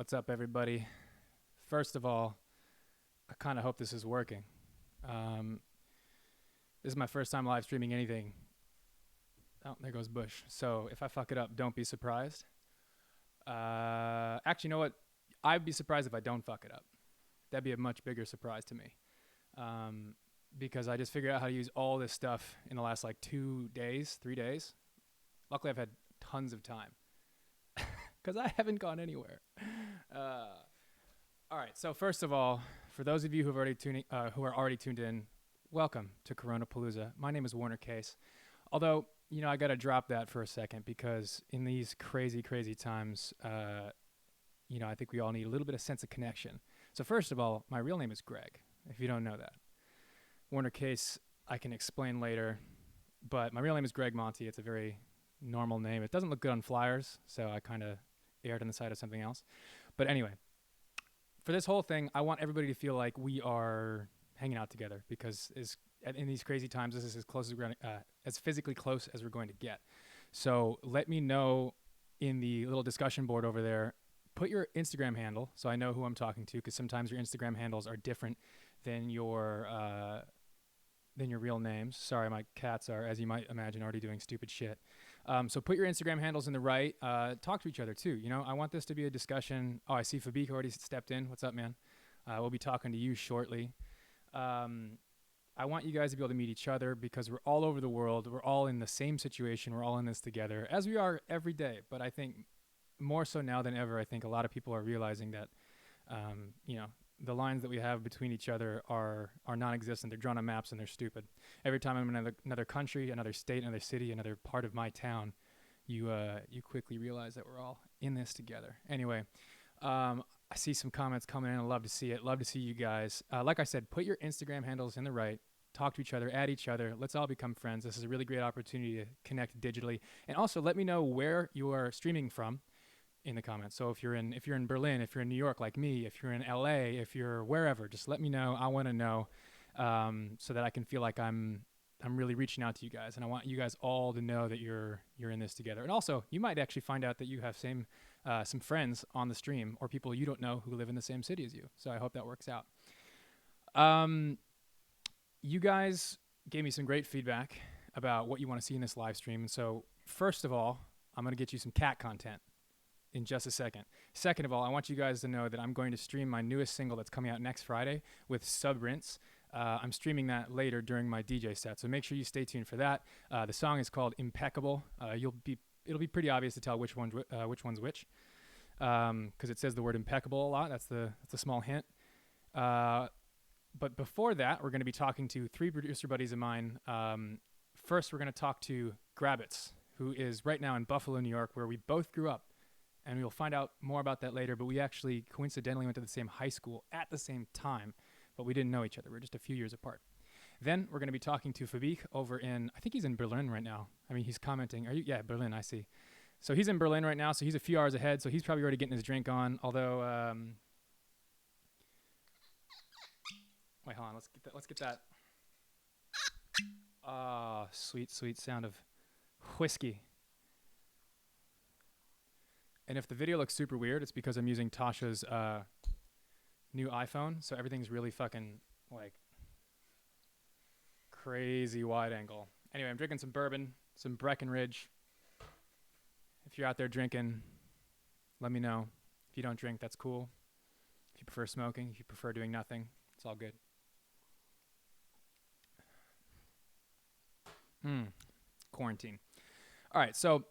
What's up, everybody? First of all, I kind of hope this is working. Um, this is my first time live streaming anything. Oh, there goes Bush. So if I fuck it up, don't be surprised. Actually, you know what? I'd be surprised if I don't fuck it up. That'd be a much bigger surprise to me. Um, because I just figured out how to use all this stuff in the last like 2 days, 3 days. Luckily, I've had tons of time because I haven't gone anywhere. All right. So first of all, for those of you who are already tuned in, welcome to Corona Palooza. My name is Warner Case. Although, I got to drop that for a second because in these crazy, crazy times, I think we all need a little bit of sense of connection. So first of all, my real name is Greg, if you don't know that. Warner Case, I can explain later, but my real name is Greg Monty. It's a very normal name. It doesn't look good on flyers, so I kind of erred on the side of something else. But anyway, for this whole thing, I want everybody to feel like we are hanging out together because in these crazy times, this is as close as we're as physically close as we're going to get. So let me know in the little discussion board over there. Put your Instagram handle so I know who I'm talking to, because sometimes your Instagram handles are different than your real names. Sorry, my cats are, as you might imagine, already doing stupid shit. So put your Instagram handles in the right. Talk to each other too. I want this to be a discussion. Oh, I see Fabik already stepped in. What's up, man? We'll be talking to you shortly. I want you guys to be able to meet each other because we're all over the world. We're all in the same situation. We're all in this together, as we are every day. But I think more so now than ever, I think a lot of people are realizing that, the lines that we have between each other are non-existent. They're drawn on maps and they're stupid. Every time I'm in another country, another state, another city, another part of my town, you quickly realize that we're all in this together. Anyway, I see some comments coming in. I love to see it. Love to see you guys. Like I said, put your Instagram handles in the right. Talk to each other, add each other. Let's all become friends. This is a really great opportunity to connect digitally. And also let me know where you are streaming from in the comments. So if you're in Berlin, if you're in New York like me, if you're in LA, if you're wherever, just let me know. I want to know so that I can feel like I'm really reaching out to you guys, and I want you guys all to know that you're in this together. And also, you might actually find out that you have some friends on the stream or people you don't know who live in the same city as you. So I hope that works out. You guys gave me some great feedback about what you want to see in this live stream. So first of all, I'm going to get you some cat content in just a second. Second of all, I want you guys to know that I'm going to stream my newest single that's coming out next Friday with Sub Rinse. I'm streaming that later during my DJ set, so make sure you stay tuned for that. The song is called Impeccable. It'll be pretty obvious to tell which one's which, because it says the word impeccable a lot. That's the small hint. But before that, we're going to be talking to 3 producer buddies of mine. First, we're going to talk to Grabbitz, who is right now in Buffalo, New York, where we both grew up. And we'll find out more about that later, but we actually coincidentally went to the same high school at the same time, but we didn't know each other. We were just a few years apart. Then we're going to be talking to Fabik over I think he's in Berlin right now. I mean, he's commenting. Yeah, Berlin, I see. So he's in Berlin right now, so he's a few hours ahead, so he's probably already getting his drink on, although, wait, hold on, let's get that. Ah, sweet, sweet sound of whiskey. And if the video looks super weird, it's because I'm using Tasha's new iPhone, so everything's really fucking, like, crazy wide angle. Anyway, I'm drinking some bourbon, some Breckenridge. If you're out there drinking, let me know. If you don't drink, that's cool. If you prefer smoking, if you prefer doing nothing, it's all good. Quarantine. All right, so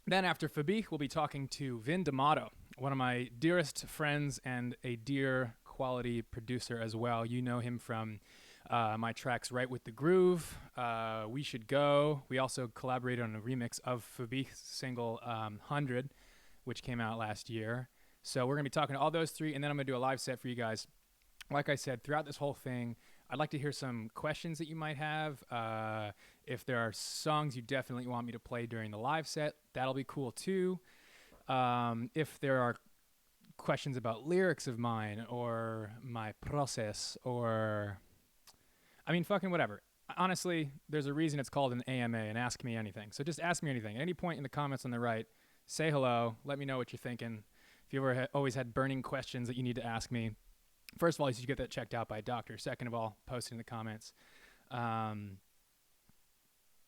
then after Fabik, we'll be talking to Vin D'Amato, one of my dearest friends and a dear quality producer as well. You know him from my tracks Right With The Groove, We Should Go. We also collaborated on a remix of Fabik's single 100, which came out last year. So we're going to be talking to all those 3, and then I'm going to do a live set for you guys. Like I said, throughout this whole thing, I'd like to hear some questions that you might have. If there are songs you definitely want me to play during the live set, that'll be cool too. If there are questions about lyrics of mine or my process or, fucking whatever. Honestly, there's a reason it's called an AMA, and Ask Me Anything. So just ask me anything. At any point in the comments on the right, say hello. Let me know what you're thinking. if you ever always had burning questions that you need to ask me, first of all, you should get that checked out by a doctor. Second of all, post it in the comments.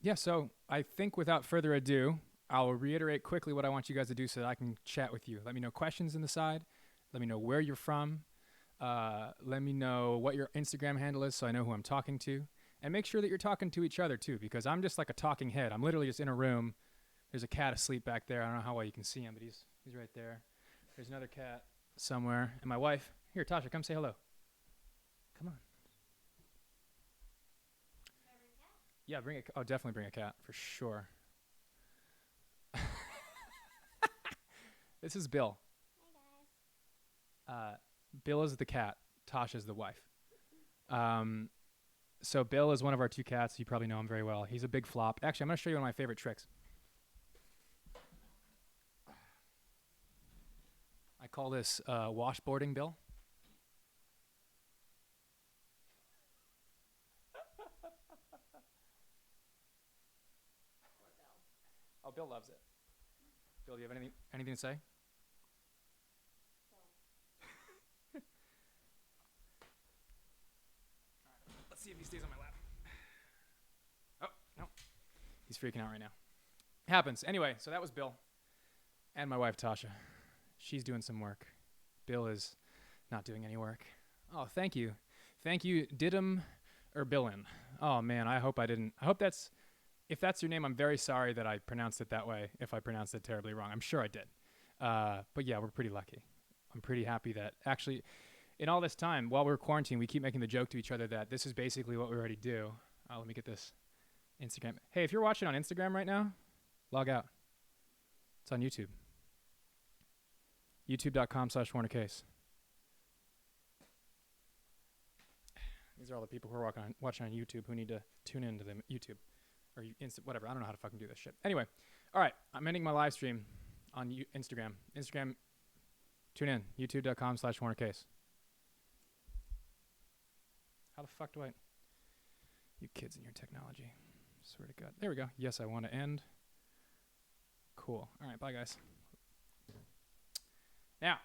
Yeah, so I think without further ado, I'll reiterate quickly what I want you guys to do so that I can chat with you. Let me know questions in the side. Let me know where you're from. Let me know what your Instagram handle is so I know who I'm talking to. And make sure that you're talking to each other too, because I'm just like a talking head. I'm literally just in a room. There's a cat asleep back there. I don't know how well you can see him, but he's right there. There's another cat somewhere. And my wife. Here, Tasha, come say hello. Come on. Yeah, bring a. Oh, definitely bring a cat for sure. This is Bill. Hi guys. Bill is the cat. Tasha's the wife. So Bill is one of our two cats. You probably know him very well. He's a big flop. Actually, I'm going to show you one of my favorite tricks. I call this washboarding Bill. Oh, Bill loves it. Bill, do you have anything to say? No. Let's see if he stays on my lap. Oh, no. He's freaking out right now. Happens. Anyway, so that was Bill and my wife, Tasha. She's doing some work. Bill is not doing any work. Oh, thank you. Thank you, Didum or Billin. Oh, man, I hope that's... If that's your name, I'm very sorry that I pronounced it that way, if I pronounced it terribly wrong. I'm sure I did. But yeah, we're pretty lucky. I'm pretty happy that actually, in all this time, while we're quarantined, we keep making the joke to each other that this is basically what we already do. Let me get this Instagram. Hey, if you're watching on Instagram right now, log out. It's on YouTube. YouTube.com/WarnerCase. These are all the people who are watching on YouTube who need to tune into them YouTube. Or whatever. I don't know how to fucking do this shit. Anyway, all right. I'm ending my live stream on Instagram. Instagram, tune in. YouTube.com/WarnerCase. How the fuck do I... You kids and your technology. Swear to God. There we go. Yes, I want to end. Cool. All right. Bye, guys. Now,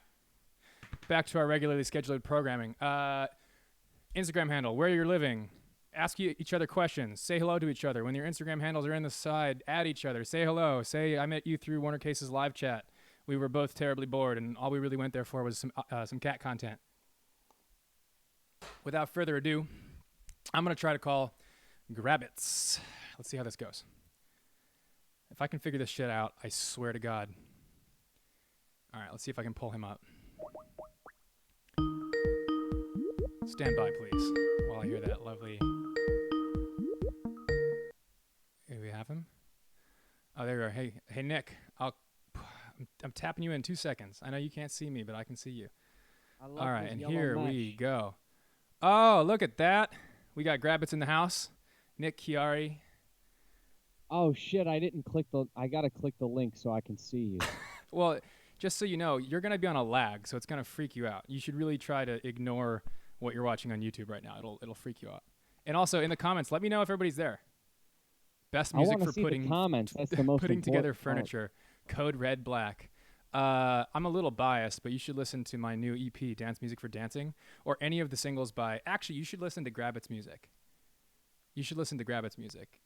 back to our regularly scheduled programming. Instagram handle, where you're living. Ask each other questions. Say hello to each other. When your Instagram handles are in the side, add each other. Say hello. Say, I met you through Warner Case's live chat. We were both terribly bored, and all we really went there for was some cat content. Without further ado, I'm going to try to call Grabbitz. Let's see how this goes. If I can figure this shit out, I swear to God. All right, let's see if I can pull him up. Stand by, please, while I hear that lovely... Here we have him. Oh, there you are. Hey, Nick. I'm tapping you in 2 seconds. I know you can't see me, but I can see you. All right, and here we go. Oh, look at that. We got Grabbitz in the house. Nick Chiari. Oh shit! I didn't click I gotta click the link so I can see you. Well, just so you know, you're gonna be on a lag, so it's gonna freak you out. You should really try to ignore what you're watching on YouTube right now. It'll freak you out. And also in the comments, let me know if everybody's there. Best music for putting together furniture. Code Red Black. I'm a little biased, but you should listen to my new EP, Dance Music for Dancing, or any of the singles by... Actually, you should listen to Grabbitz music.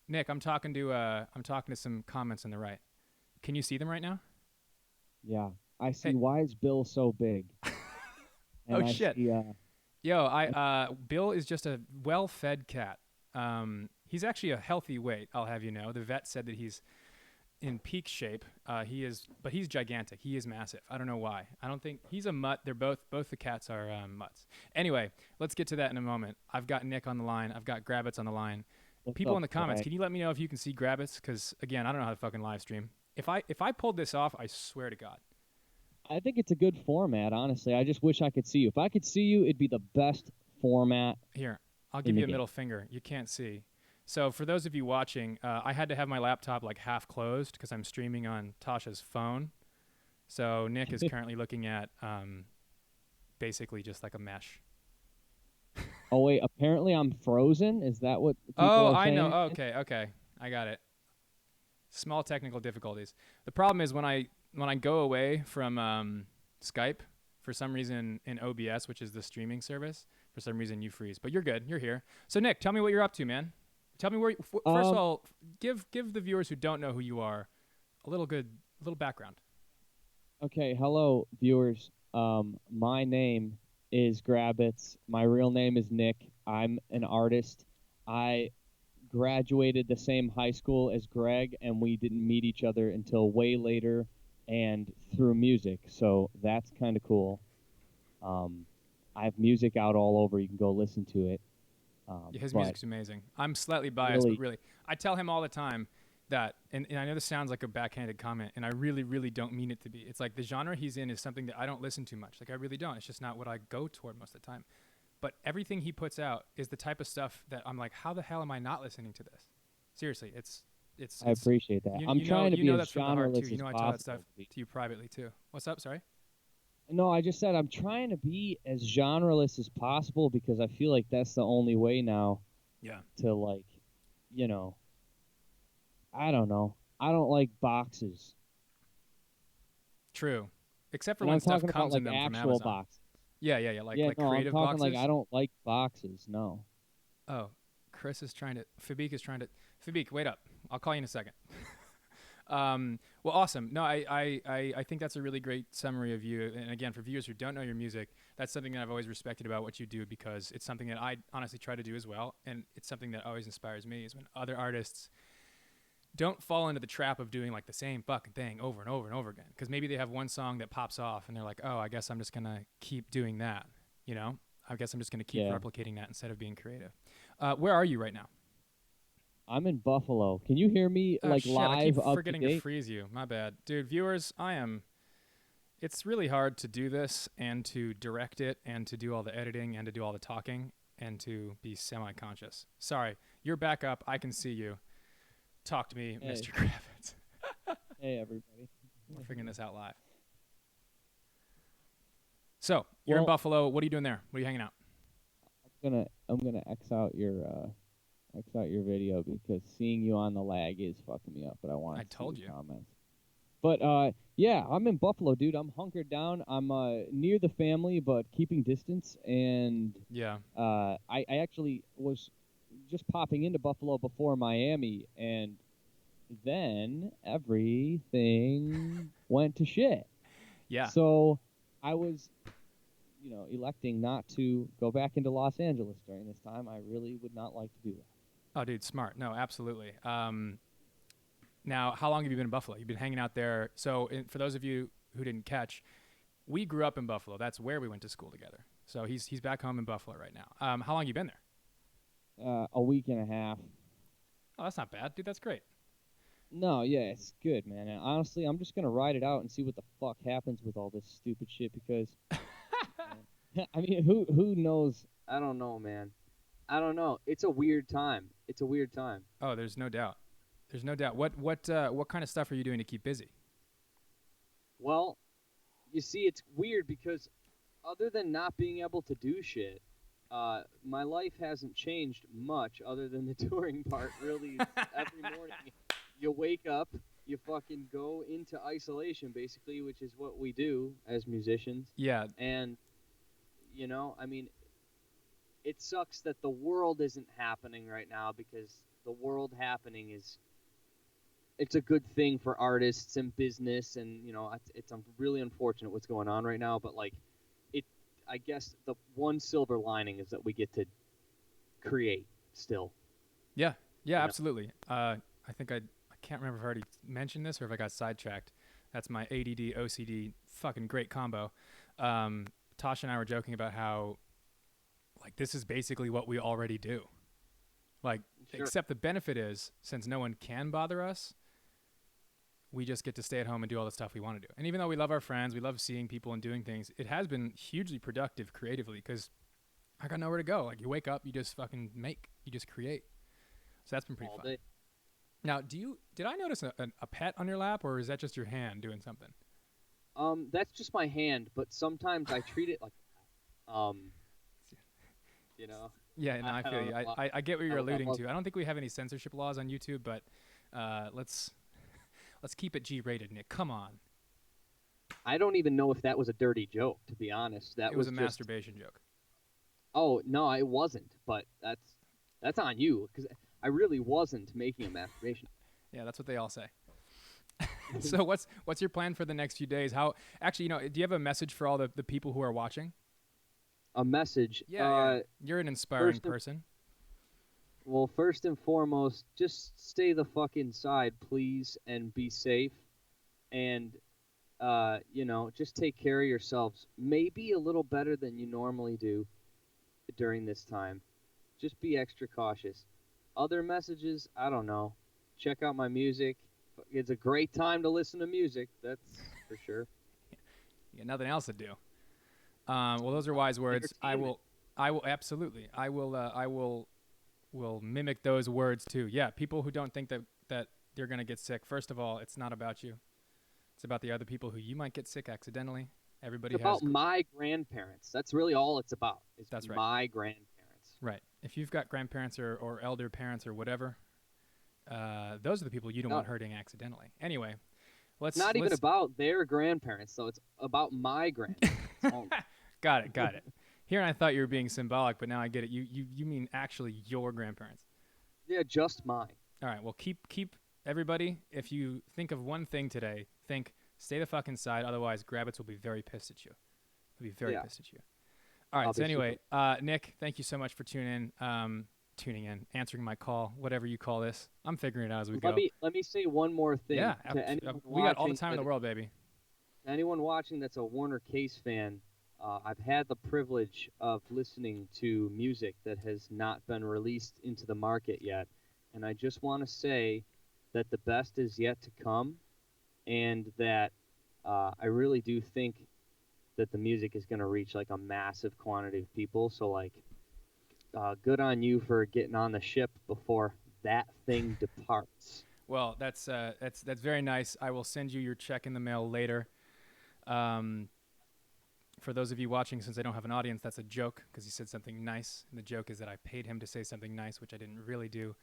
Nick, I'm talking to some comments on the right. Can you see them right now? Yeah, I see. Hey. Why is Bill so big? Oh shit! Bill is just a well-fed cat. He's actually a healthy weight, I'll have you know. The vet said that he's in peak shape. But he's gigantic. He is massive. I don't know why. I don't think he's a mutt. They're both the cats are mutts. Anyway, let's get to that in a moment. I've got Nick on the line. I've got Grabbitz on the line. People in the comments, can you let me know if you can see Grabbitz? Because again, I don't know how to fucking live stream. If I pulled this off, I swear to God. I think it's a good format, honestly. I just wish I could see you. If I could see you, it'd be the best format. Here, I'll give you a middle finger. You can't see. So for those of you watching, I had to have my laptop like half closed because I'm streaming on Tasha's phone. So Nick is currently looking at basically just like a mesh. Oh, wait. Apparently I'm frozen? Is that what people are saying? I know. Okay. I got it. Small technical difficulties. The problem is when I go away from Skype, for some reason in OBS, which is the streaming service, for some reason you freeze. But you're good. You're here. So Nick, tell me what you're up to, man. Tell me where. First of all, give the viewers who don't know who you are a little background. Okay, hello viewers. My name is Grabbitz. My real name is Nick. I'm an artist. I graduated the same high school as Greg, and we didn't meet each other until way later and through music. So that's kind of cool. I have music out all over. You can go listen to it. His music's amazing. I'm slightly biased, really, but really, I tell him all the time that, and I know this sounds like a backhanded comment, and I really, really don't mean it to be. It's like the genre he's in is something that I don't listen to much. Like I really don't. It's just not what I go toward most of the time. But everything he puts out is the type of stuff that I'm like, how the hell am I not listening to this? Seriously, it's. I appreciate that. I'm trying to be as genreless as possible. I tell that stuff to you privately too. What's up? Sorry. No, I just said I'm trying to be as genreless as possible because I feel like that's the only way now. Yeah. To like, I don't know. I don't like boxes. True. Except for when stuff comes in them from Amazon. Boxes. Yeah. Like creative I'm talking boxes. like I don't like boxes. No. Oh, Chris is trying to. Fabik is trying to. Fabik, wait up. I'll call you in a second. Well, awesome. No, I think that's a really great summary of you. And again, for viewers who don't know your music, that's something that I've always respected about what you do because it's something that I honestly try to do as well. And it's something that always inspires me is when other artists don't fall into the trap of doing like the same fucking thing over and over and over again. Because maybe they have one song that pops off and they're like, oh, I guess I'm just going to keep doing that. I guess I'm just going to keep replicating that instead of being creative. Where are you right now? I'm in Buffalo. Can you hear me live? I keep forgetting to freeze you. My bad. Dude, viewers, it's really hard to do this and to direct it and to do all the editing and to do all the talking and to be semi-conscious. Sorry, you're back up. I can see you. Talk to me, hey. Mr. Grabbitz. Hey, everybody. We're figuring this out live. So, you're in Buffalo. What are you doing there? What are you hanging out? I'm gonna X out your video because seeing you on the lag is fucking me up. But I told you. Comments. But yeah, I'm in Buffalo, dude. I'm hunkered down. I'm near the family, but keeping distance. And yeah, I actually was just popping into Buffalo before Miami, and then everything went to shit. Yeah. So I was, electing not to go back into Los Angeles during this time. I really would not like to do that. Oh, dude, smart. No, absolutely. Now, how long have you been in Buffalo? You've been hanging out there. So for those of you who didn't catch, we grew up in Buffalo. That's where we went to school together. So he's back home in Buffalo right now. How long have you been there? A week and a half. Oh, that's not bad, dude. That's great. No, yeah, it's good, man. And honestly, I'm just going to ride it out and see what the fuck happens with all this stupid shit because, I mean, who knows? I don't know, man. I don't know. It's a weird time. Oh, there's no doubt. What kind of stuff are you doing to keep busy? Well, you see, it's weird because other than not being able to do shit, my life hasn't changed much other than the touring part, really. Every morning, you wake up, you fucking go into isolation, basically, which is what we do as musicians. Yeah. And, I mean, it sucks that the world isn't happening right now because the world happening it's a good thing for artists and business, and, it's really unfortunate what's going on right now, but, like, I guess the one silver lining is that we get to create still. Yeah, absolutely. I think I can't remember if I already mentioned this or if I got sidetracked. That's my ADD, OCD, fucking great combo. Tasha and I were joking about how, like, this is basically what we already do. Like, sure. Except the benefit is, since no one can bother us, we just get to stay at home and do all the stuff we want to do. And even though we love our friends, we love seeing people and doing things, it has been hugely productive creatively because I got nowhere to go. Like, you wake up, you just fucking make, you just create. So that's been pretty fun. Now, did I notice a pet on your lap, or is that just your hand doing something? That's just my hand, but sometimes I treat it like, Yeah, no, I feel you. I get what you're alluding to. I don't think we have any censorship laws on YouTube, but let's keep it G-rated, Nick. Come on. I don't even know if that was a dirty joke, to be honest. That It was a just masturbation joke. Oh, no, it wasn't. But that's on you because I really wasn't making a masturbation. Yeah, that's what they all say. So what's your plan for the next few days? How actually, do you have a message for all the people who are watching? A message. Yeah. You're an inspiring person. Well, first and foremost, just stay the fuck inside, please, and be safe. And just take care of yourselves. Maybe a little better than you normally do during this time. Just be extra cautious. Other messages, I don't know. Check out my music. It's a great time to listen to music. That's for sure. You got nothing else to do. Well, those are wise words. I will absolutely. I will mimic those words too. Yeah, people who don't think that they're gonna get sick. First of all, it's not about you. It's about the other people who you might get sick accidentally. Everybody it's about my grandparents. That's really all it's about. That's right. My grandparents. Right. If you've got grandparents or elder parents or whatever, those are the people you don't want hurting accidentally. Anyway, it's not even about their grandparents, so it's about my grandparents. Got it. Here I thought you were being symbolic, but now I get it. You mean actually your grandparents. Yeah, just mine. All right. Well, keep everybody. If you think of one thing today, think stay the fuck inside. Otherwise, Grabbitz will be very pissed at you. He'll be very pissed at you. All right. So anyway, Nick, thank you so much for tuning in, answering my call, whatever you call this. I'm figuring it out as we go. Let me say one more thing. Yeah, we got all the time in the world, baby. Anyone watching that's a Warner Case fan, I've had the privilege of listening to music that has not been released into the market yet, and I just want to say that the best is yet to come, and that I really do think that the music is going to reach like a massive quantity of people. So like, good on you for getting on the ship before that thing departs. Well, that's very nice. I will send you your check in the mail later. For those of you watching, since I don't have an audience, that's a joke because he said something nice. And the joke is that I paid him to say something nice, which I didn't really do.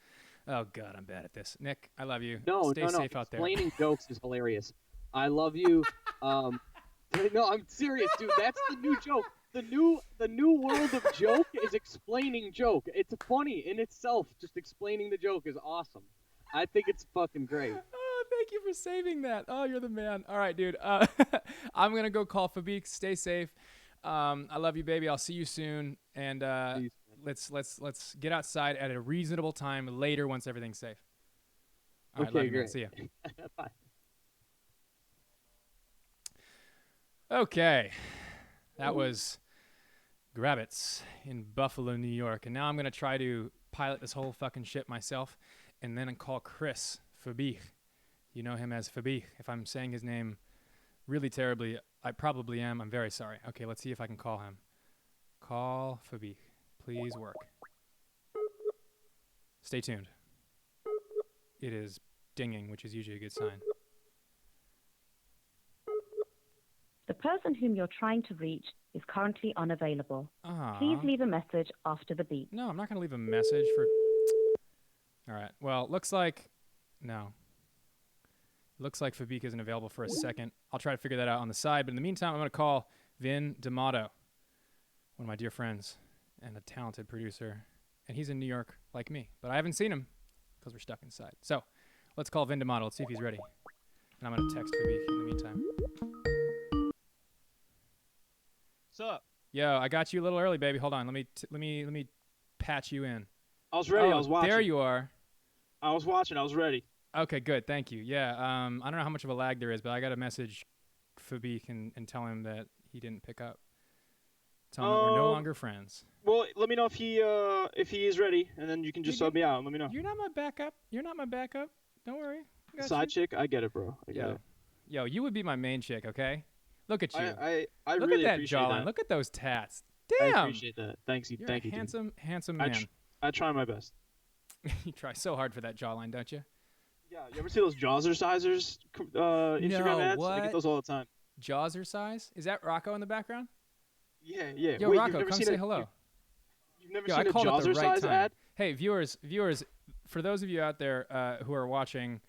Oh, God, I'm bad at this. Nick, I love you. Stay safe out there. Explaining jokes is hilarious. I love you. No, I'm serious, dude. That's the new joke. The new world of joke is explaining joke. It's funny in itself. Just explaining the joke is awesome. I think it's fucking great. Oh, thank you for saving that. Oh, you're the man. All right, dude. I'm gonna go call Fabique. Stay safe. I love you, baby. I'll see you soon. And let's get outside at a reasonable time later once everything's safe. All right, love you, man. See ya. Bye. Okay, that was Grabbitz in Buffalo, New York. And now I'm going to try to pilot this whole fucking shit myself and then call Chris Fabique. You know him as Fabique. If I'm saying his name really terribly, I probably am. I'm very sorry. Okay, let's see if I can call him. Call Fabique. Please work. Stay tuned. It is dinging, which is usually a good sign. The person whom you're trying to reach is currently unavailable. Aww. Please leave a message after the beep. No, I'm not going to leave a message for... All right. Well, looks like... No. Looks like Fabique isn't available for a second. I'll try to figure that out on the side. But in the meantime, I'm going to call Vin D'Amato, one of my dear friends and a talented producer. And he's in New York like me. But I haven't seen him because we're stuck inside. So let's call Vin D'Amato. Let's see if he's ready. And I'm going to text Fabique in the meantime. What's up? Yo, I got you a little early, baby. Hold on. Let me patch you in. I was ready. I was watching. There you are. I was watching. I was ready. Okay, good. Thank you. Yeah. I don't know how much of a lag there is, but I got to message Fabique and tell him that he didn't pick up. Tell him that we're no longer friends. Well, let me know if he is ready, and then you can just sub me out and let me know. You're not my backup. Don't worry. Side chick, I get it, bro. I get it. Yo, you would be my main chick, okay? Look at you. I Look really at that appreciate jawline. that. Look at those tats. Damn. I appreciate that. Thank you. You're Thank a you. handsome man. I try my best. You try so hard for that jawline, don't you? Yeah. You ever see those Jazzercisers Instagram ads? What? I get those all the time. Jawzercise? Is that Rocco in the background? Yeah. Yo, Wait, Rocco, come say hello. You've never Yo, seen I a called at the right Jazzercise time. ad? Hey, viewers, for those of you out there who are watching,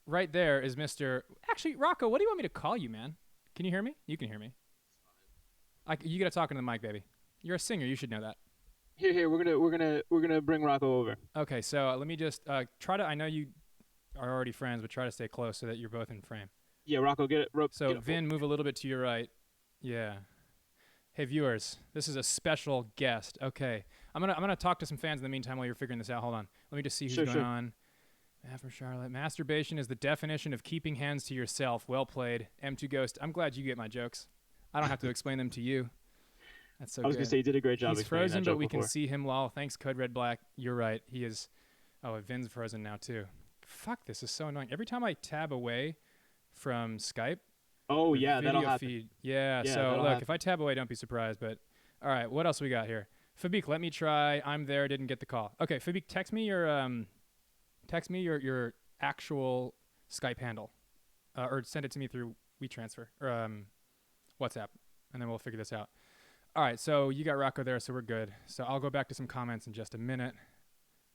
right there is Mr. Actually, Rocco, what do you want me to call you, man? Can you hear me? You can hear me. You gotta talk into the mic, baby. You're a singer. You should know that. Here. We're gonna bring Rocco over. Okay, so let me just try to. I know you are already friends, but try to stay close so that you're both in frame. Yeah, Rocco, get it. So Vin, move a little bit to your right. Yeah. Hey viewers, this is a special guest. Okay, I'm gonna talk to some fans in the meantime while you're figuring this out. Hold on. Let me just see who's going on. Matt from Charlotte. Masturbation is the definition of keeping hands to yourself. Well played, M2 Ghost. I'm glad you get my jokes. I don't have to explain them to you. That's so good. I was gonna say you did a great job. He's frozen, but we can see him. Lol. Thanks, Code Red Black. You're right. He is. Oh, Vin's frozen now too. Fuck, this is so annoying. Every time I tab away from Skype. Oh yeah, that'll happen. Feed. Yeah. So look, if I tab away, don't be surprised. But all right, what else we got here? Fabik, let me try. I'm there. Didn't get the call. Okay, Fabik, text me your actual Skype handle, or send it to me through WeTransfer or WhatsApp, and then we'll figure this out. All right, so you got Rocco there, so we're good. So I'll go back to some comments in just a minute.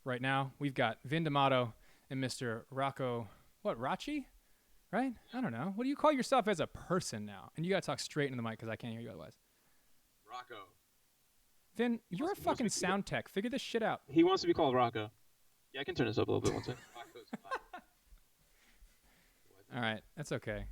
Right now, we've got Vin D'Amato and Mr. Rocco. What, Rachi? Right? I don't know. What do you call yourself as a person now? And you got to talk straight into the mic because I can't hear you otherwise. Rocco. Vin, you're a fucking sound tech. Figure this shit out. He wants to be called Rocco. Yeah, I can turn this up a little bit one second. All right, that's okay.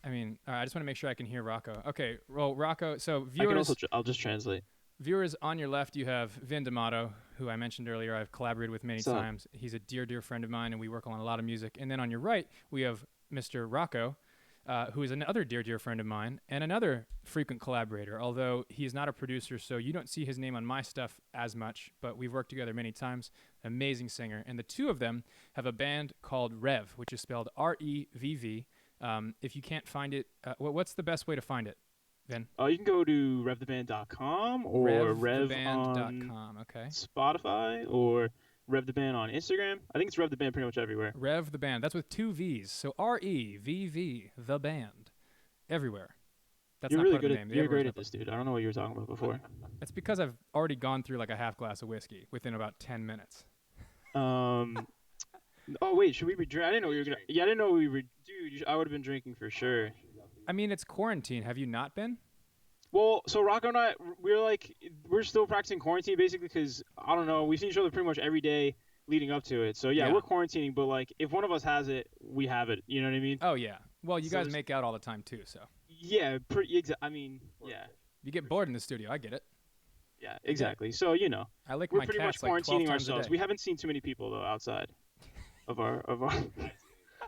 I mean, all right, I just want to make sure I can hear Rocco. Okay, well, Rocco, so viewers... I'll just translate. Viewers, on your left, you have Vin D'Amato, who I mentioned earlier I've collaborated with many times. He's a dear, dear friend of mine, and we work on a lot of music. And then on your right, we have Mr. Rocco, who is another dear, dear friend of mine, and another frequent collaborator, although he's not a producer, so you don't see his name on my stuff as much, but we've worked together many times. Amazing singer. And the two of them have a band called REvV, which is spelled REvV. If you can't find it, what's the best way to find it, Vin? You can go to REvTheBand.com or REvTheBand.com, on okay. Spotify or REvTheBand on Instagram. I think it's REvTheBand pretty much everywhere. REvTheBand. That's with two V's. So REvV, the band, everywhere. That's You're not really part of good the name. You're great at this, dude. I don't know what you were talking about before. That's because I've already gone through like a half glass of whiskey within about 10 minutes. Oh wait, should we be drinking? I didn't know we were gonna. Yeah, I didn't know we were. Dude, I would have been drinking for sure. I mean, it's quarantine. Have you not been? Well, so Rocco and I, we're still practicing quarantine basically because I don't know. We've seen each other pretty much every day leading up to it. So yeah, we're quarantining. But like, if one of us has it, we have it. You know what I mean? Oh yeah. Well, you guys make out all the time too, so. Yeah, I mean, yeah. You get bored in the studio. I get it. Yeah, exactly. So you know, I lick we're my pretty much cats like 12 quarantining times ourselves. a day. We haven't seen too many people though outside of our.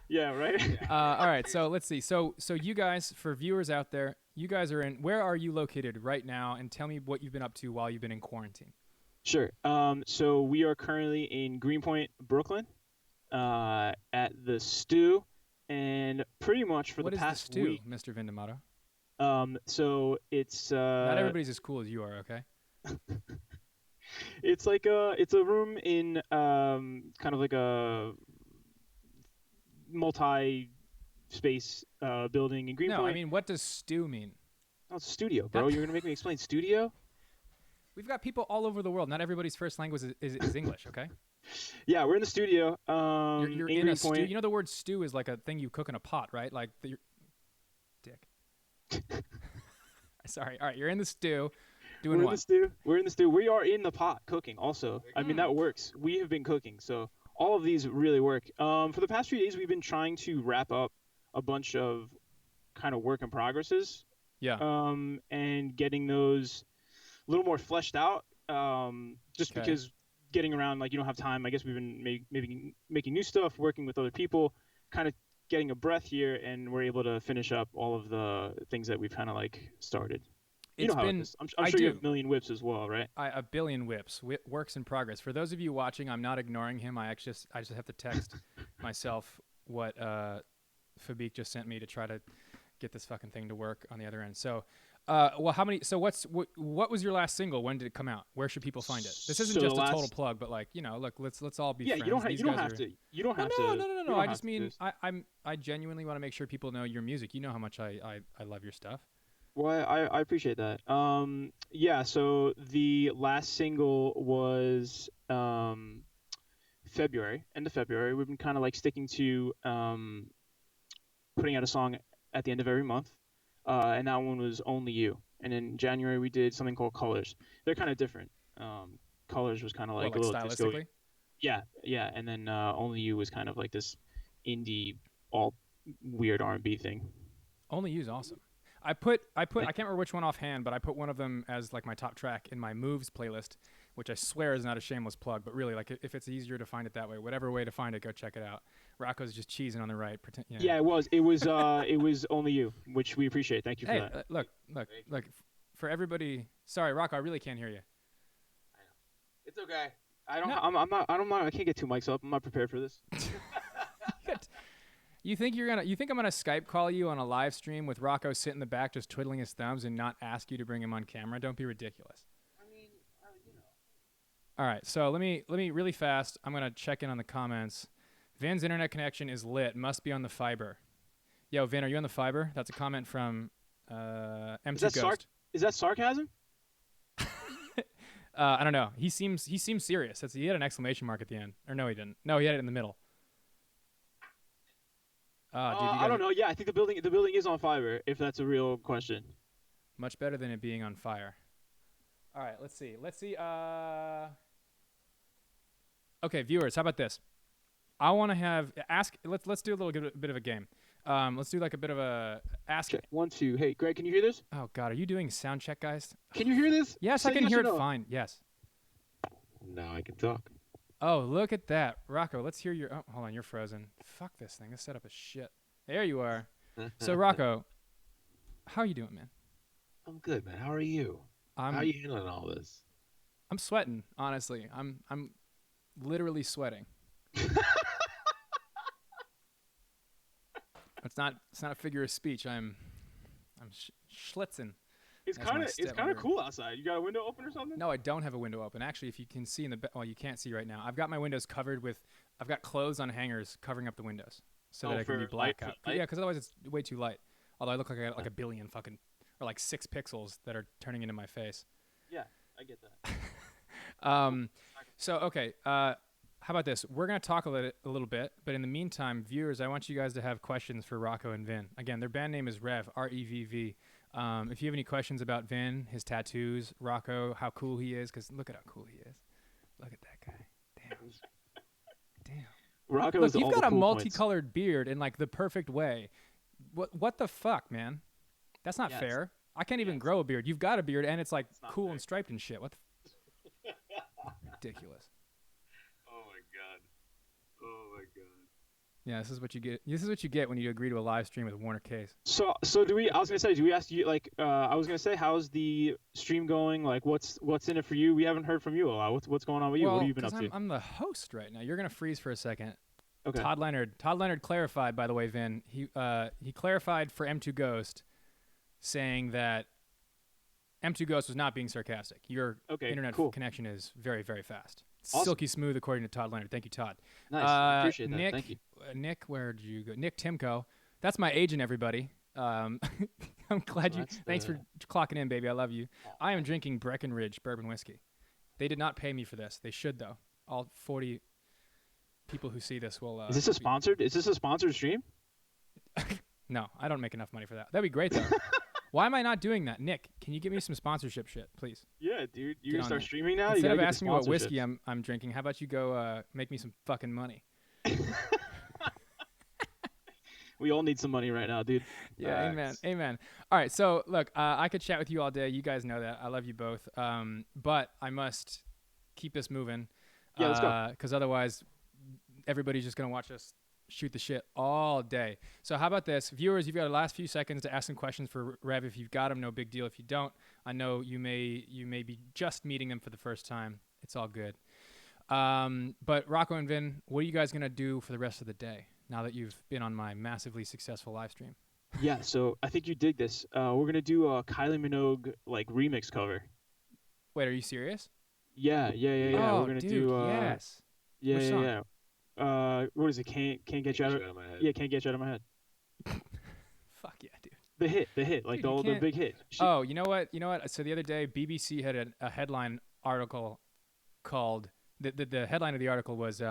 Yeah, right. All right, so let's see. So you guys, for viewers out there, you guys are in. Where are you located right now? And tell me what you've been up to while you've been in quarantine. Sure. So we are currently in Greenpoint, Brooklyn, at the Stew, and pretty much for the past week. What is the Stew, Mr. Vin D'Amato? So it's not everybody's as cool as you are, okay? It's like it's a room in kind of like a multi-space building in Greenpoint. No, I mean, what does stew mean? Oh, it's a studio, bro. You're gonna make me explain studio? We've got people all over the world. Not everybody's first language is English, okay? Yeah, we're in the studio. You're in a stew. You know the word stew is like a thing you cook in a pot, right? Like dick. Sorry. All right, you're in the stew. Doing what? We're in the stew. We are in the pot cooking also. I mean, that works. We have been cooking, so all of these really work. For the past few days, we've been trying to wrap up a bunch of kind of work in progresses. Yeah. And getting those a little more fleshed out. Because getting around, like, you don't have time. I guess we've been maybe making new stuff, working with other people, kind of getting a breath here, and we're able to finish up all of the things that we've kind of like started. You know how it is. I'm sure you have a million whips as well, right? A billion whips. Works in progress. For those of you watching, I'm not ignoring him. I just have to text myself what Fabik just sent me to try to get this fucking thing to work on the other end. So, what was your last single? When did it come out? Where should people find it? This isn't just a total plug, but like, you know, look, let's all be friends. You don't have to. No. I just mean I genuinely want to make sure people know your music. You know how much I love your stuff. Well, I appreciate that. Yeah, so the last single was February, end of February. We've been kind of like sticking to putting out a song at the end of every month. and that one was Only You. And in January we did something called Colors. They're kind of different. Colors was kind of like Well, a like little disco. stylistically. Yeah, yeah. And then Only You was kind of like this indie, all weird R&B thing. Only You's awesome. I can't remember which one offhand, but I put one of them as like my top track in my moves playlist, which I swear is not a shameless plug, but really, like, if it's easier to find it that way, whatever way to find it, go check it out. Rocco's just cheesing on the right. Yeah, it was. It was Only You, which we appreciate. Thank you for that. Look. For everybody, sorry, Rocco, I really can't hear you. I know. It's okay. I can't get two mics up. I'm not prepared for this. You think I'm gonna Skype call you on a live stream with Rocco sit in the back just twiddling his thumbs and not ask you to bring him on camera? Don't be ridiculous. I mean, you know. All right, so let me really fast. I'm gonna check in on the comments. Vin's internet connection is lit. Must be on the fiber. Yo, Vin, are you on the fiber? That's a comment from M2 Ghost. Is that sarcasm? I don't know. He seems serious. He had an exclamation mark at the end. Or no, he didn't. No, he had it in the middle. Dude, I don't know. Yeah, I think the building is on fiber. If that's a real question. Much better than it being on fire. All right, let's see. Okay, viewers, how about this? I want to let's do a little bit of a game. Let's do like a bit of a ask. Okay, 1, 2. Hey, Greg, can you hear this? Oh God, are you doing sound check, guys? Can you hear this? Yes, I can hear it fine. Yes. Now I can talk. Oh, look at that, Rocco. Let's hear your. Oh, hold on, you're frozen. Fuck this thing. This setup is shit. There you are. So Rocco, how are you doing, man? I'm good, man. How are you? How are you handling all this? I'm sweating, honestly. I'm literally sweating. It's not a figure of speech. I'm schlitzing. It's kind of cool outside. You got a window open or something? No, I don't have a window open. Actually, if you can see well, you can't see right now. I've got my windows covered with. I've got clothes on hangers covering up the windows so that it can be blackout. Yeah, because otherwise it's way too light. Although I look like I got like a billion fucking or like 6 pixels that are turning into my face. Yeah, I get that. So okay. How about this? We're going to talk a little bit, but in the meantime, viewers, I want you guys to have questions for Rocco and Vin. Again, their band name is REvV, REvV. If you have any questions about Vin, his tattoos, Rocco, how cool he is, because look at how cool he is. Look at that guy. Damn. Rocco look, is you've all got the a cool multicolored beard in like the perfect way. What the fuck, man? That's not fair. I can't even grow a beard. You've got a beard, and it's like cool and striped and shit. What the ridiculous. Oh my god. Yeah, this is what you get. This is what you get when you agree to a live stream with Warner Case. So do we? I was gonna say, do we ask you like? I was gonna say, how's the stream going? Like, what's in it for you? We haven't heard from you a lot. What's going on with you? Well, what have you been up to? I'm the host right now. You're gonna freeze for a second. Okay. Todd Leonard clarified, by the way, Vin. He clarified for M2 Ghost, saying that M2 Ghost was not being sarcastic. Your internet connection is very, very fast. Awesome. Silky smooth, according to Todd Leonard. Thank you, Todd. Nice. Appreciate that. Nick, Thank you. Nick, where did you go? Nick Timko. That's my agent, everybody. I'm glad you. Thanks for clocking in, baby. I love you. I am drinking Breckenridge bourbon whiskey. They did not pay me for this. They should though. All 40 people who see this will. Is this a sponsored? Is this a sponsored stream? No, I don't make enough money for that. That'd be great though. Why am I not doing that? Nick, can you give me some sponsorship shit, please? Yeah, dude. You're going to start streaming now? Instead of asking me what whiskey I'm drinking, how about you go make me some fucking money? We all need some money right now, dude. Yeah, amen. All right, so look, I could chat with you all day. You guys know that. I love you both. But I must keep this moving. Yeah, let's go. Because otherwise, everybody's just going to watch us shoot the shit all day. So how about this? Viewers, you've got the last few seconds to ask some questions for Rev. If you've got them, no big deal. If you don't, I know you may be just meeting them for the first time. It's all good. But Rocco and Vin, what are you guys going to do for the rest of the day now that you've been on my massively successful live stream? Yeah, so I think you dig this. We're going to do a Kylie Minogue like remix cover. Wait, are you serious? Yeah. Oh, we're going to do yes. Yeah. What is it? Can't get you out of my head. Yeah, can't get you out of my head. Fuck yeah, dude. The hit, like dude, the big hit. Oh, you know what? So the other day, BBC had a headline article called the headline of the article was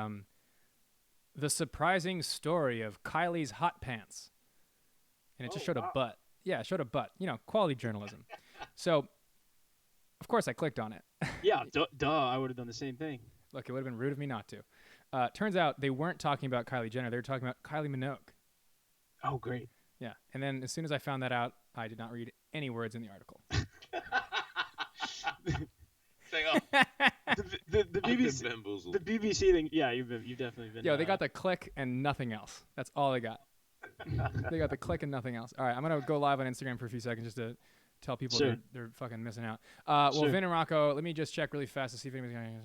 the surprising story of Kylie's hot pants, and it just showed a butt. Yeah, showed a butt. You know, quality journalism. So, of course, I clicked on it. Yeah, duh. I would have done the same thing. Look, it would have been rude of me not to. Turns out they weren't talking about Kylie Jenner. They were talking about Kylie Minogue. Oh, great. Yeah, and then as soon as I found that out, I did not read any words in the article. The BBC thing. Yeah, you've definitely been. Yo, they got the click and nothing else. That's all they got. They got the click and nothing else. All right, I'm gonna go live on Instagram for a few seconds just to tell people they're fucking missing out. Well, Vin and Rocco, let me just check really fast to see if anybody's going.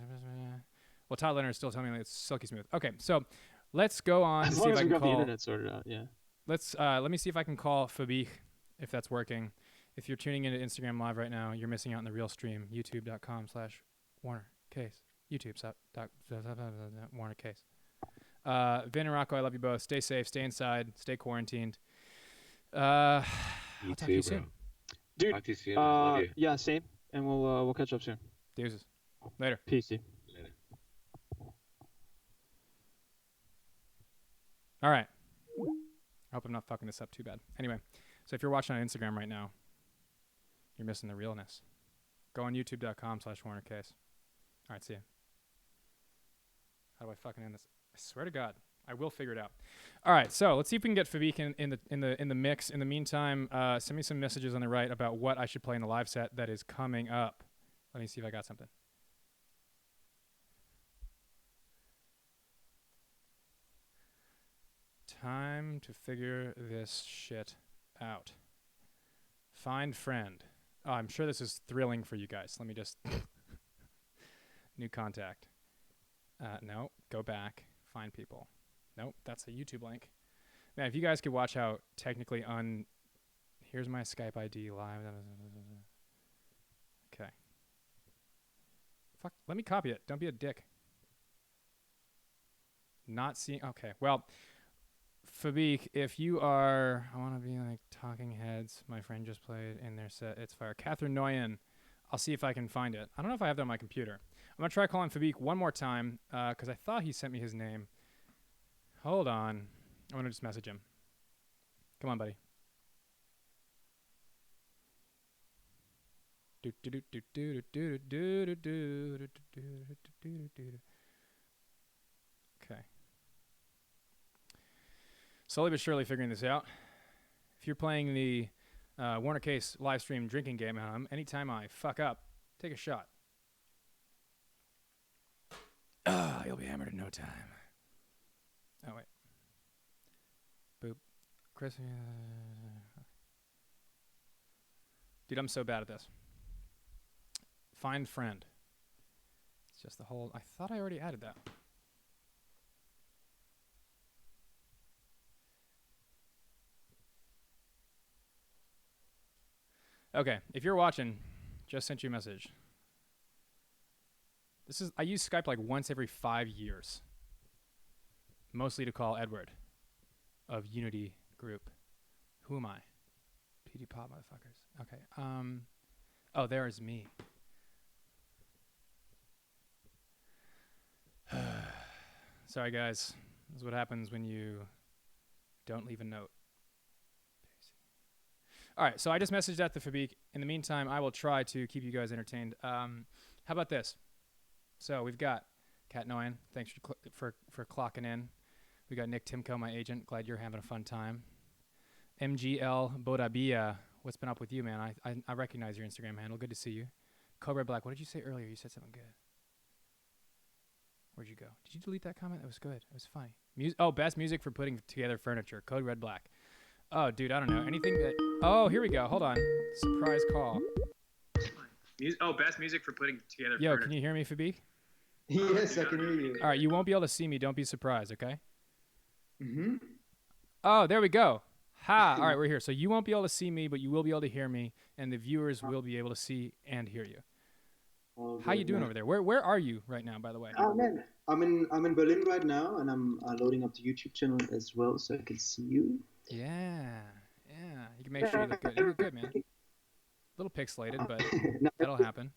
Well, Todd Leonard is still telling me it's silky smooth. Okay, so let's go on to see if I can call. The internet sorted out, yeah. Let me see if I can call Fabich, if that's working. If you're tuning into Instagram Live right now, you're missing out on the real stream. YouTube.com/WarnerCase. YouTube.com/WarnerCase. Vin and Rocco, I love you both. Stay safe, stay inside, stay quarantined. I'll talk to you soon. Dude, talk to you soon. Love you. Yeah, same. And we'll catch up soon. Deuces. Later. Peace, dude. Later. All right. I hope I'm not fucking this up too bad. Anyway, so if you're watching on Instagram right now, you're missing the realness. Go on youtube.com/WarnerCase. All right, see ya. How do I fucking end this? I swear to God, I will figure it out. All right, so let's see if we can get Fabich in the mix. In the meantime, send me some messages on the right about what I should play in the live set that is coming up. Let me see if I got something. Time to figure this shit out. Find friend. Oh, I'm sure this is thrilling for you guys. Let me just... New contact. No, go back. Find people. Nope, that's a YouTube link. Man, if you guys could watch how technically Here's my Skype ID live. Okay. Fuck, let me copy it. Don't be a dick. Not seeing... Okay, well... Fabich, if you are, I want to be like Talking Heads. My friend just played in their set. It's fire. Catherine Noyen. I'll see if I can find it. I don't know if I have that on my computer. I'm going to try calling Fabich one more time because I thought he sent me his name. Hold on. I'm going to just message him. Come on, buddy. Okay. Slowly but surely figuring this out. If you're playing the Warner Case live stream drinking game at home, anytime I fuck up, take a shot. You'll be hammered in no time. Oh, wait. Boop. Chris. Dude, I'm so bad at this. Find friend. It's just the whole... I thought I already added that. Okay, if you're watching, just sent you a message. I use Skype like once every 5 years. Mostly to call Edward of Unity Group. Who am I? PD Pop motherfuckers. Okay. Oh, there is me. Sorry guys. This is what happens when you don't leave a note. All right, so I just messaged that to Fabich. In the meantime, I will try to keep you guys entertained. How about this? So we've got Kat Noyen. Thanks for clocking in. We got Nick Timko, my agent. Glad you're having a fun time. MGL Bodabia. What's been up with you, man? I recognize your Instagram handle. Good to see you. Cobra Black. What did you say earlier? You said something good. Where'd you go? Did you delete that comment? That was good. It was funny. Best music for putting together furniture. Code Red Black. Oh, dude, I don't know. Anything that... Oh, here we go. Hold on. Surprise call. Best music for putting together Yo, furniture. Can you hear me, Fabich? Yes, I can hear you. All right, you won't be able to see me. Don't be surprised, okay? Mm-hmm. Oh, there we go. Ha! All right, we're here. So you won't be able to see me, but you will be able to hear me, and the viewers will be able to see and hear you. Oh, how you doing over there? Where are you right now, by the way? Oh man, I'm in Berlin right now, and I'm loading up the YouTube channel as well, so I can see you. Yeah. You can make sure you look good. You look good, man. A little pixelated, but that'll happen.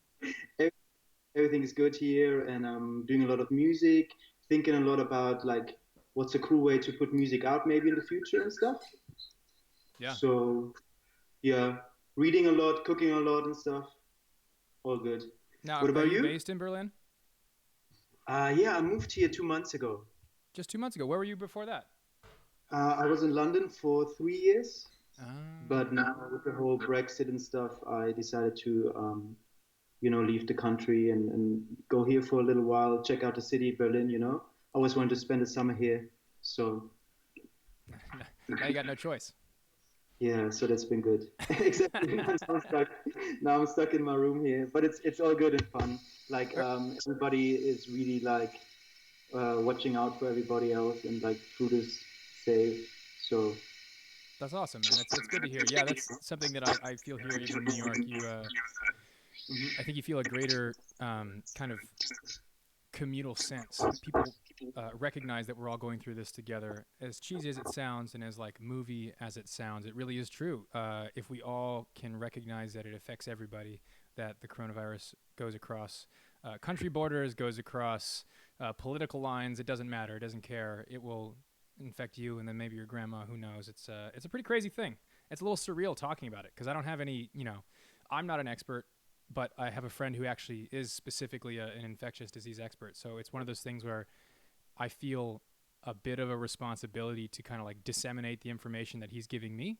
Everything is good here, and I'm doing a lot of music, thinking a lot about like what's a cool way to put music out maybe in the future and stuff. Yeah. So yeah, reading a lot, cooking a lot and stuff. All good. Now, What are about you you? based in Berlin? Yeah, I moved here 2 months ago. Just 2 months ago. Where were you before that? I was in London for 3 years, Ah. but now with the whole Brexit and stuff, I decided to, leave the country and go here for a little while, check out the city, Berlin. I always wanted to spend the summer here, so Now you got no choice. yeah, so that's been good. Exactly. Now I'm stuck in my room here, but it's all good and fun. Like everybody is really like watching out for everybody else, and like food is safe. So That's awesome, man. It's good to hear. Yeah, that's something that I feel here, even in New York. I think you feel a greater kind of communal sense. People recognize that we're all going through this together. As cheesy as it sounds, and as like movie as it sounds, it really is true. If we all can recognize that it affects everybody, that the coronavirus goes across country borders, goes across political lines, it doesn't matter. It doesn't care. It will infect you, and then maybe your grandma. Who knows? It's a pretty crazy thing. It's a little surreal talking about it because I don't have any. I'm not an expert. But I have a friend who actually is specifically an infectious disease expert. So it's one of those things where I feel a bit of a responsibility to kind of like disseminate the information that he's giving me,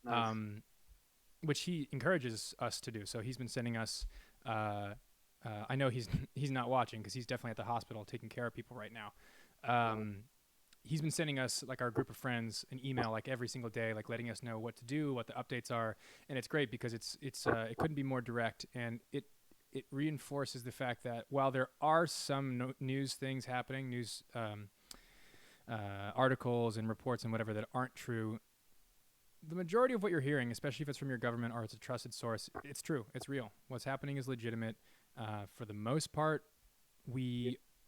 nice. Which he encourages us to do. So he's been sending us. I know he's not watching because he's definitely at the hospital taking care of people right now. He's been sending us, like our group of friends, an email like every single day, like letting us know what to do, what the updates are, and it's great because it couldn't be more direct, and it reinforces the fact that while there are some news things happening, news articles and reports and whatever that aren't true, the majority of what you're hearing, especially if it's from your government or it's a trusted source, it's true, it's real. What's happening is legitimate. For the most part,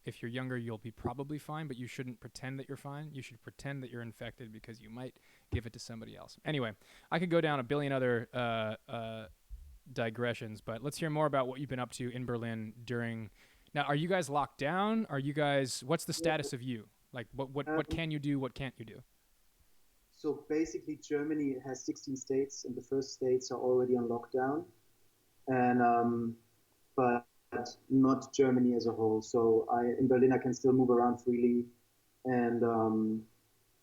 if you're younger, you'll be probably fine, but you shouldn't pretend that you're fine. You should pretend that you're infected because you might give it to somebody else. Anyway, I could go down a billion other digressions, but let's hear more about what you've been up to in Berlin during. Now, are you guys locked down? What's the status of you? Like, what can you do? What can't you do? So basically, Germany has 16 states, and the first states are already on lockdown, and but not Germany as a whole. So in Berlin, I can still move around freely. And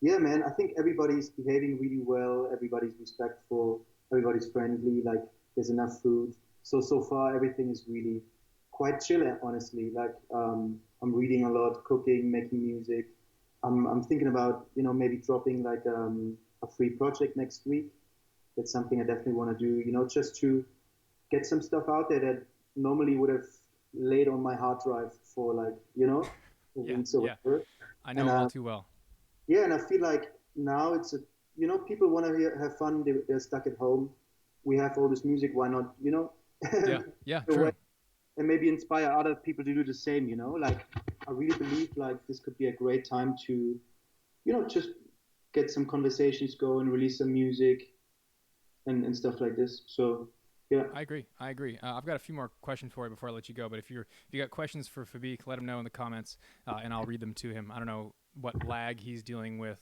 yeah, man, I think everybody's behaving really well. Everybody's respectful. Everybody's friendly. Like there's enough food. So far, everything is really quite chill, honestly. Like I'm reading a lot, cooking, making music. I'm thinking about, maybe dropping like a free project next week. That's something I definitely want to do, just to get some stuff out there that normally would have laid on my hard drive for like, weeks or whatever. I know all too well. Yeah, and I feel like now it's people want to have fun. They're stuck at home. We have all this music. Why not, Yeah, true. And maybe inspire other people to do the same, like I really believe like this could be a great time to, just get some conversations going, release some music and stuff like this. So yeah, I agree. I've got a few more questions for you before I let you go. But if you got questions for Fabik, let him know in the comments, and I'll read them to him. I don't know what lag he's dealing with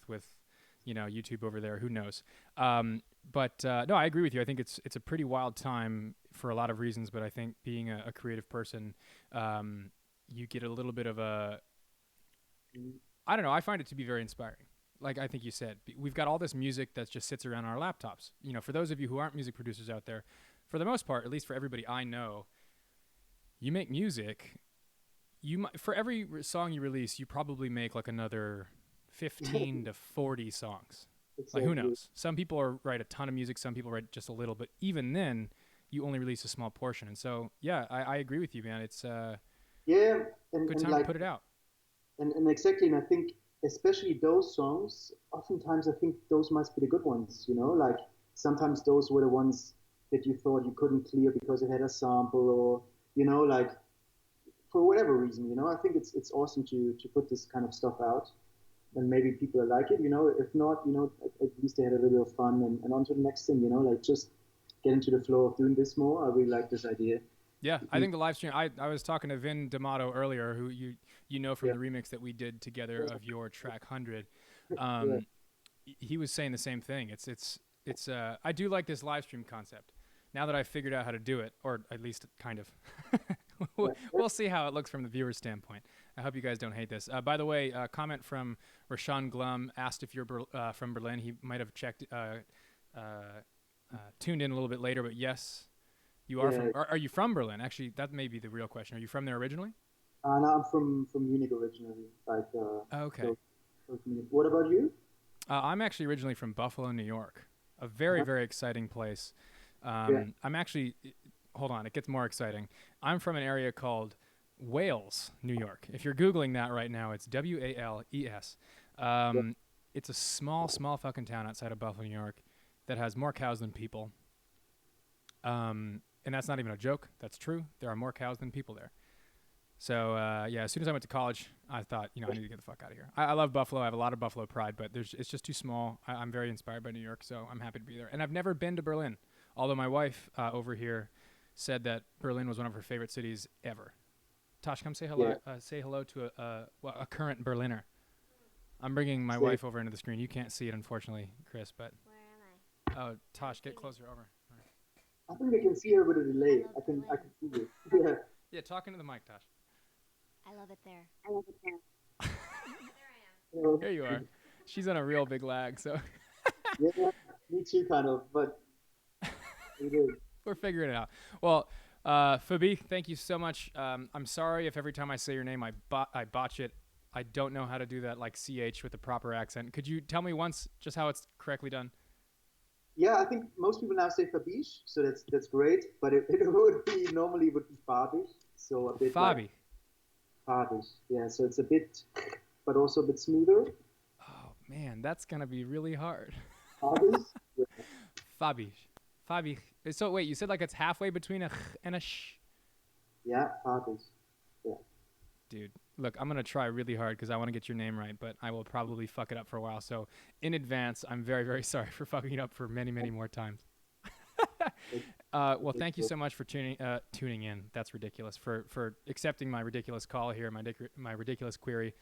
YouTube over there. Who knows? But no, I agree with you. I think it's a pretty wild time for a lot of reasons. But I think being a creative person, you get a little bit of a. I don't know. I find it to be very inspiring. Like I think you said, we've got all this music that just sits around our laptops. For those of you who aren't music producers out there. For the most part, at least for everybody I know, you make music. For every song you release, you probably make like another 15 to 40 songs. Exactly. Like who knows? Some people write a ton of music. Some people write just a little. But even then, you only release a small portion. And so, yeah, I agree with you, man. It's a good time to put it out. And exactly, and I think especially those songs, oftentimes I think those must be the good ones. Like sometimes those were the ones that you thought you couldn't clear because it had a sample or, like for whatever reason, I think it's awesome to put this kind of stuff out and maybe people like it, if not, at least they had a little bit of fun and on to the next thing, like just get into the flow of doing this more. I really like this idea. Yeah, I think the live stream, I was talking to Vin D'Amato earlier, who you know from the remix that we did together of your track 100. He was saying the same thing. It's it's I do like this live stream concept. Now that I've figured out how to do it, or at least kind of. We'll see how it looks from the viewer's standpoint. I hope you guys don't hate this. By the way, comment from Rashawn Glum asked if you're from Berlin. He might have checked, tuned in a little bit later, but yes, you are from. Are you from Berlin? Actually, that may be the real question. Are you from there originally? No, I'm from Munich originally. Okay. What about you? I'm actually originally from Buffalo, New York. A very, very exciting place. I'm actually, hold on, it gets more exciting. I'm from an area called Wales, New York. If you're Googling that right now, it's Wales. It's a small fucking town outside of Buffalo, New York that has more cows than people. And that's not even a joke. That's true. There are more cows than people there. So, as soon as I went to college, I thought, I need to get the fuck out of here. I love Buffalo. I have a lot of Buffalo pride, but it's just too small. I'm very inspired by New York, so I'm happy to be there. And I've never been to Berlin, although my wife over here said that Berlin was one of her favorite cities ever. Tosh, come say hello. Say hello to a current Berliner. I'm bringing my wife over into the screen. You can't see it, unfortunately, Chris, but... Where am I? Oh, Tosh, get closer over. All right. I think I can see her with a delay. I can see you. Yeah, talk into the mic, Tosh. I love it there. There I am. Here you are. She's on a real big lag, so... Yeah, me too, kind of, but... We're figuring it out. Well, Fabi, thank you so much. I'm sorry if every time I say your name I botch it. I don't know how to do that like CH with the proper accent. Could you tell me once just how it's correctly done? Yeah, I think most people now say Fabish, so that's great. But it would be normally would be Fabish, so a bit Fabi. Fabish, yeah. So it's a bit, but also a bit smoother. Oh man, that's gonna be really hard. Fabish. Yeah. Fabish. Fabi. So wait, you said like it's halfway between a ch and a sh? Yeah, Fabish. Yeah. Dude, look, I'm going to try really hard because I want to get your name right, but I will probably fuck it up for a while. So in advance, I'm very, very sorry for fucking it up for many, many more times. Well, thank you so much for tuning in. That's ridiculous. For accepting my ridiculous call here, my ridiculous query.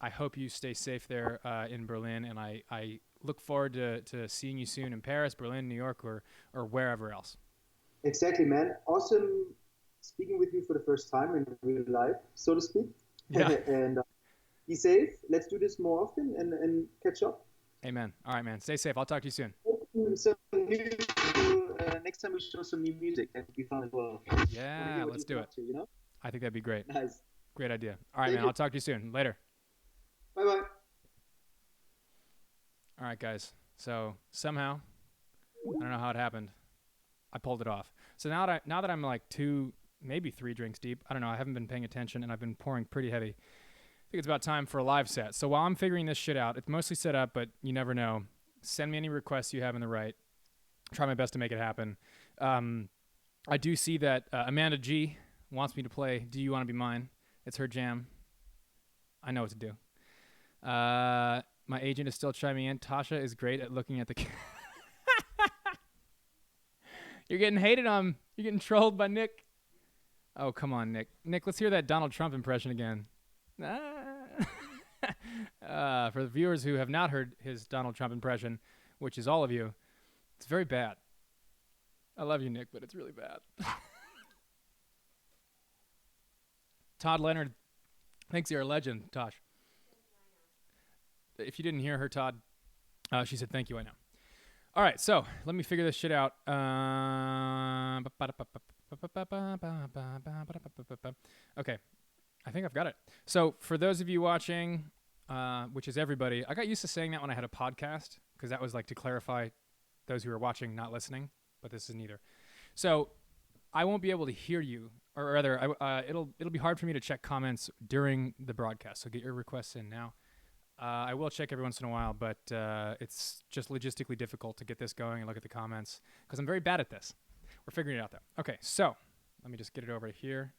I hope you stay safe there in Berlin, and I look forward to seeing you soon in Paris, Berlin, New York, or wherever else. Exactly, man. Awesome speaking with you for the first time in real life, so to speak. Yeah. And be safe. Let's do this more often and catch up. Amen. All right, man. Stay safe. I'll talk to you soon. Next time we show some new music. That would be fun as well. Yeah, let's do it. I think that'd be great. Nice. Great idea. All right, man. I'll talk to you soon. Later. Bye-bye. All right, guys. So somehow, I don't know how it happened, I pulled it off. So now that I'm like 2, maybe 3 drinks deep, I don't know, I haven't been paying attention and I've been pouring pretty heavy. I think it's about time for a live set. So while I'm figuring this shit out, it's mostly set up, but you never know. Send me any requests you have in the right. Try my best to make it happen. I do see that Amanda G wants me to play Do You Want to Be Mine? It's her jam. I know what to do. My agent is still chiming in. Tasha is great at looking at the You're getting hated on. You're getting trolled by Nick. Oh, come on, Nick. Nick, let's hear that Donald Trump impression again. For the viewers who have not heard his Donald Trump impression, which is all of you, it's very bad. I love you, Nick, but it's really bad. Todd Leonard thinks you're a legend, Tosh. If you didn't hear her, Todd, she said, thank you, I know. All right, so let me figure this shit out. Okay, I think I've got it. So for those of you watching, which is everybody, I got used to saying that when I had a podcast because that was like to clarify those who are watching, not listening, but this is neither. So I won't be able to hear you, or rather, it'll be hard for me to check comments during the broadcast. So get your requests in now. I will check every once in a while, but it's just logistically difficult to get this going and look at the comments because I'm very bad at this. We're figuring it out, though. Okay, so let me just get it over here.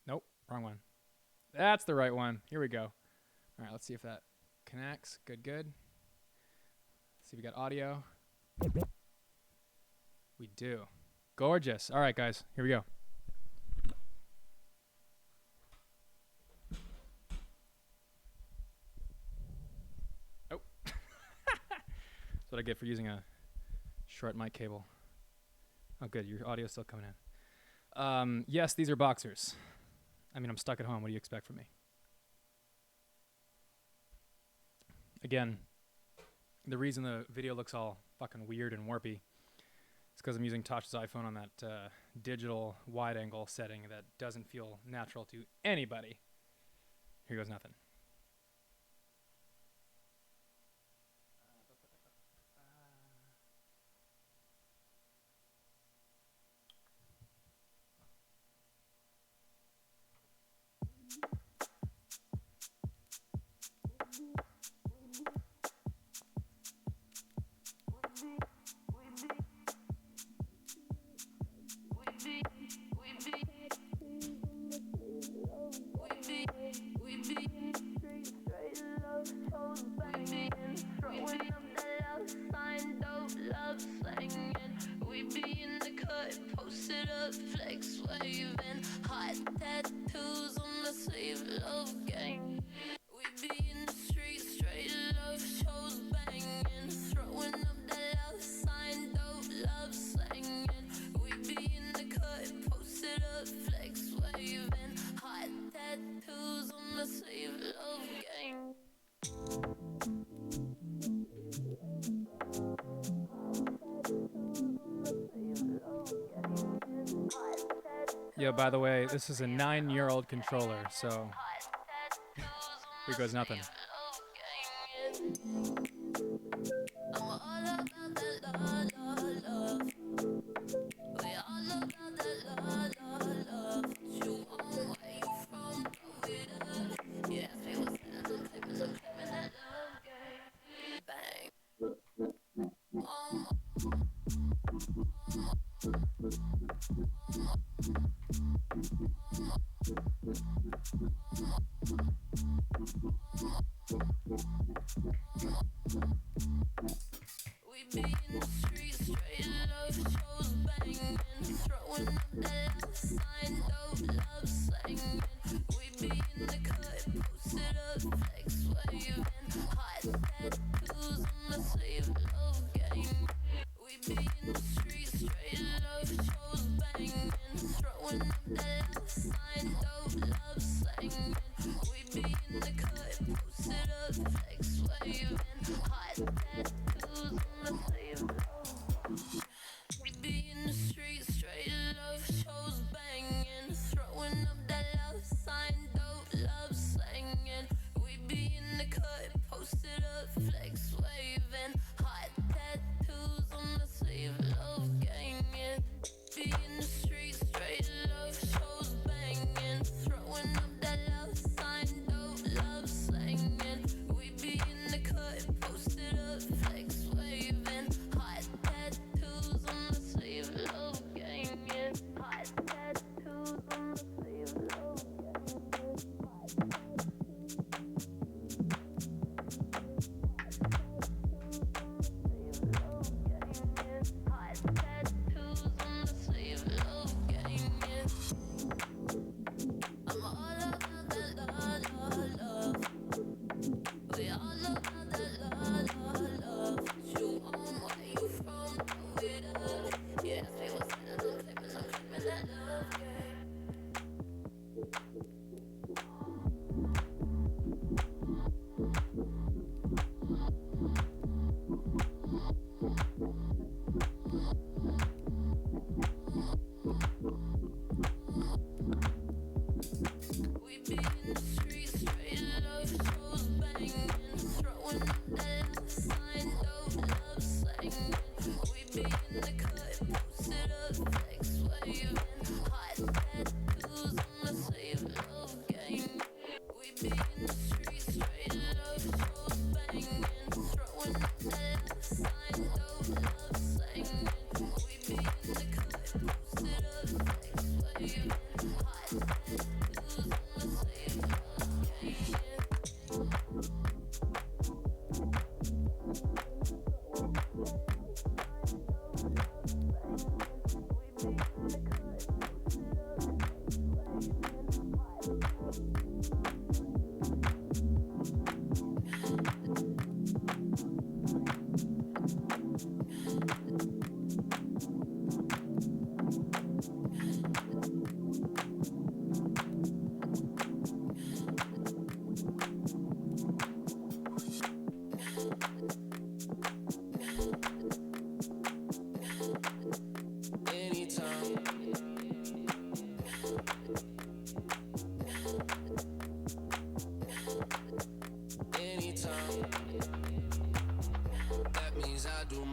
Nope, wrong one. That's the right one. Here we go. All right, let's see if that connects. Good. Let's see if we got audio. We do. Gorgeous. All right, guys, here we go. get for using a short mic cable. Oh, good. Your audio's still coming in. Yes, these are boxers. I mean, I'm stuck at home. What do you expect from me? Again, the reason the video looks all fucking weird and warpy is because I'm using Tosh's iPhone on that digital wide-angle setting that doesn't feel natural to anybody. Here goes nothing. Yo, by the way, this is a 9-year-old controller, so here goes nothing.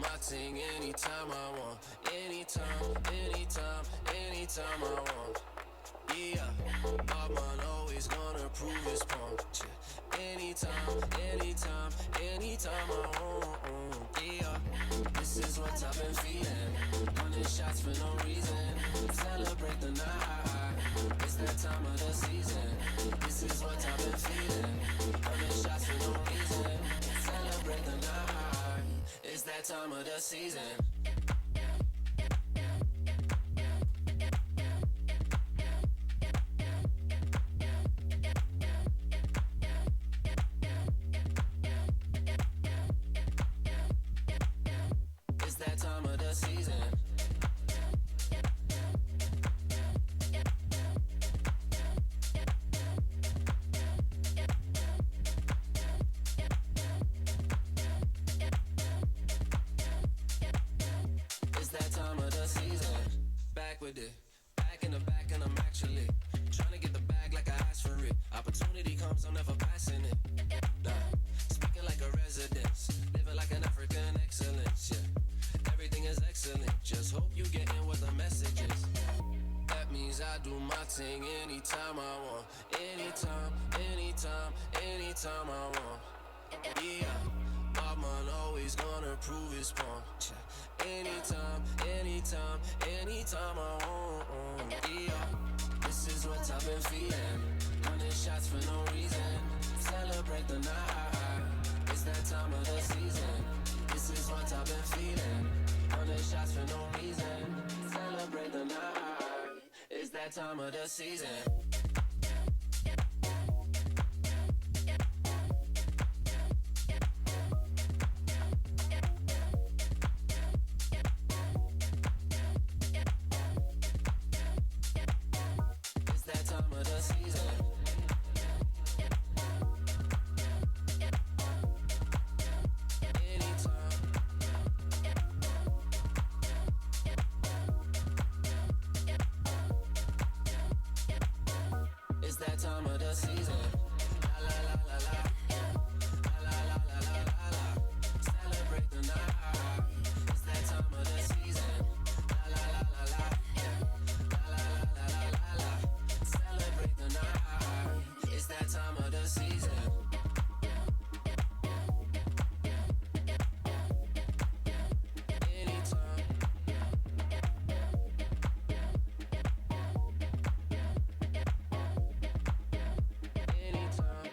my thing anytime I want. Anytime, anytime, anytime I want. Yeah, my man always gonna prove his point. Anytime, anytime, anytime I want. Yeah, this is what I've been feeling. 100 shots for no reason. Celebrate the night. It's that time of the season. This is what I've been feeling. 100 shots for no reason. Celebrate the night. It's that time of the season. Anytime I want, anytime, anytime, anytime I want. Yeah, my man always gonna prove his point. Anytime, anytime, anytime I want. Yeah, this is what I've been feeling. 100 shots for no reason. Celebrate the night. It's that time of the season. This is what I've been feeling. 100 shots for no reason. Celebrate the night. It's that time of the season. It's that time of the season. Anytime. It's that time of the season. La la la la la. La la la la la la la. Celebrate the night. It's that time of the season. La la la la la. La la la la la la. Celebrate the night. It's that time of the season. Anytime. Anytime.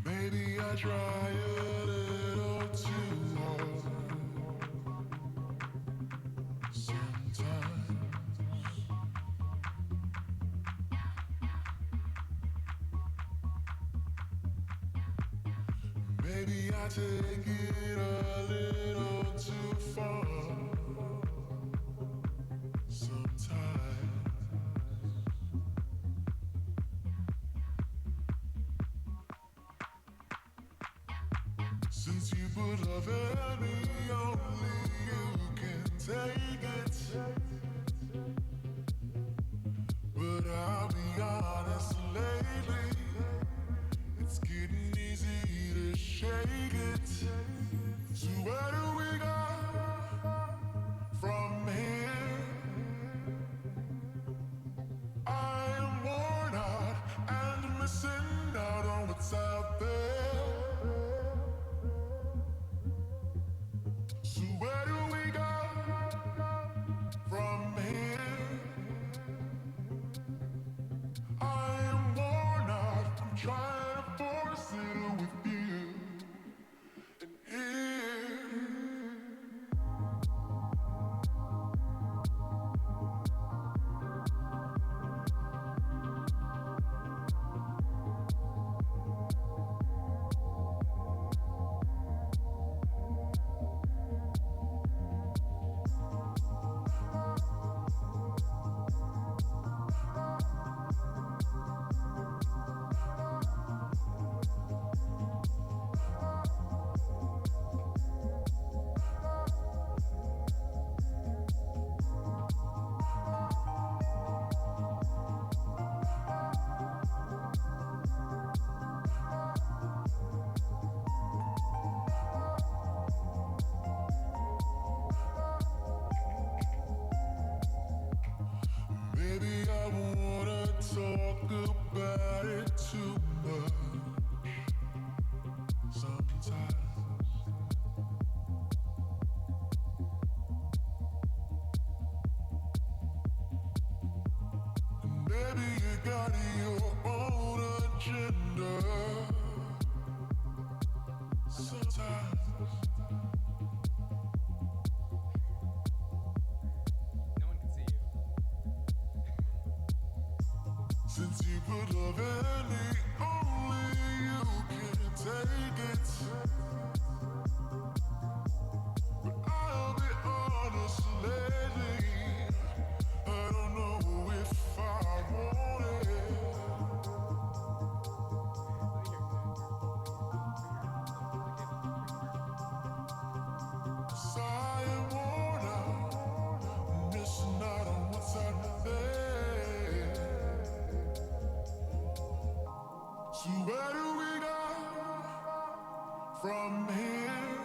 Maybe I try a little too hard sometimes. Maybe I take it a little too far sometimes. Since you put love in me, only you can take it. But I'll be honest, lately it's getting easy to shake it. So where do we go from here? I am worn out and missing out on what's out there. So where do we go from here? I am worn out from trying to force Maybe you got your own agenda. Sometimes No one can see you. since you put love in me, only you can take it. But I'll be honest lately, I don't know if I want it. 'Cause I am worn out, missing out on what's out there. So where do we go from here?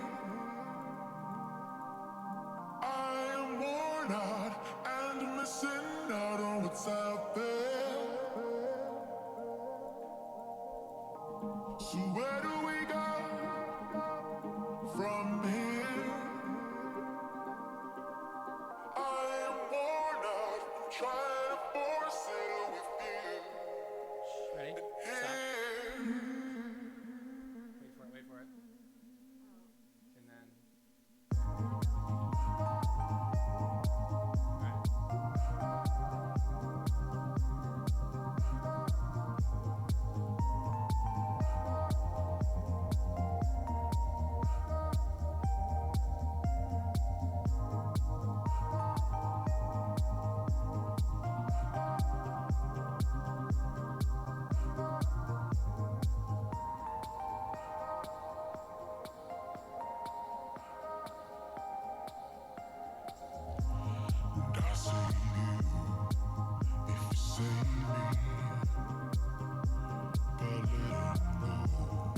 I am worn out and missing out on what's out there. So where do we go from here? I am worn out, trying to force it with you. Ready? Stop. Here. Wait for it. And then. And I say you, if you save me, but let it know.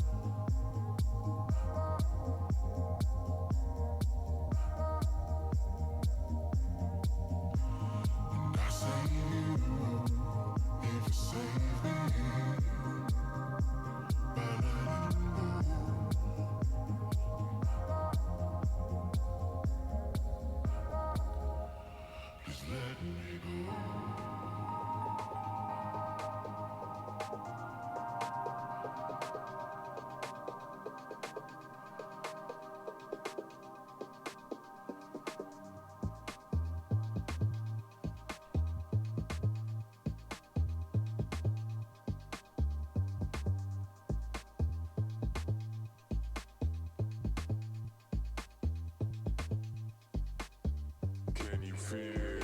And I say you, if you save me, but let it know. Just let me go. Can you feel it?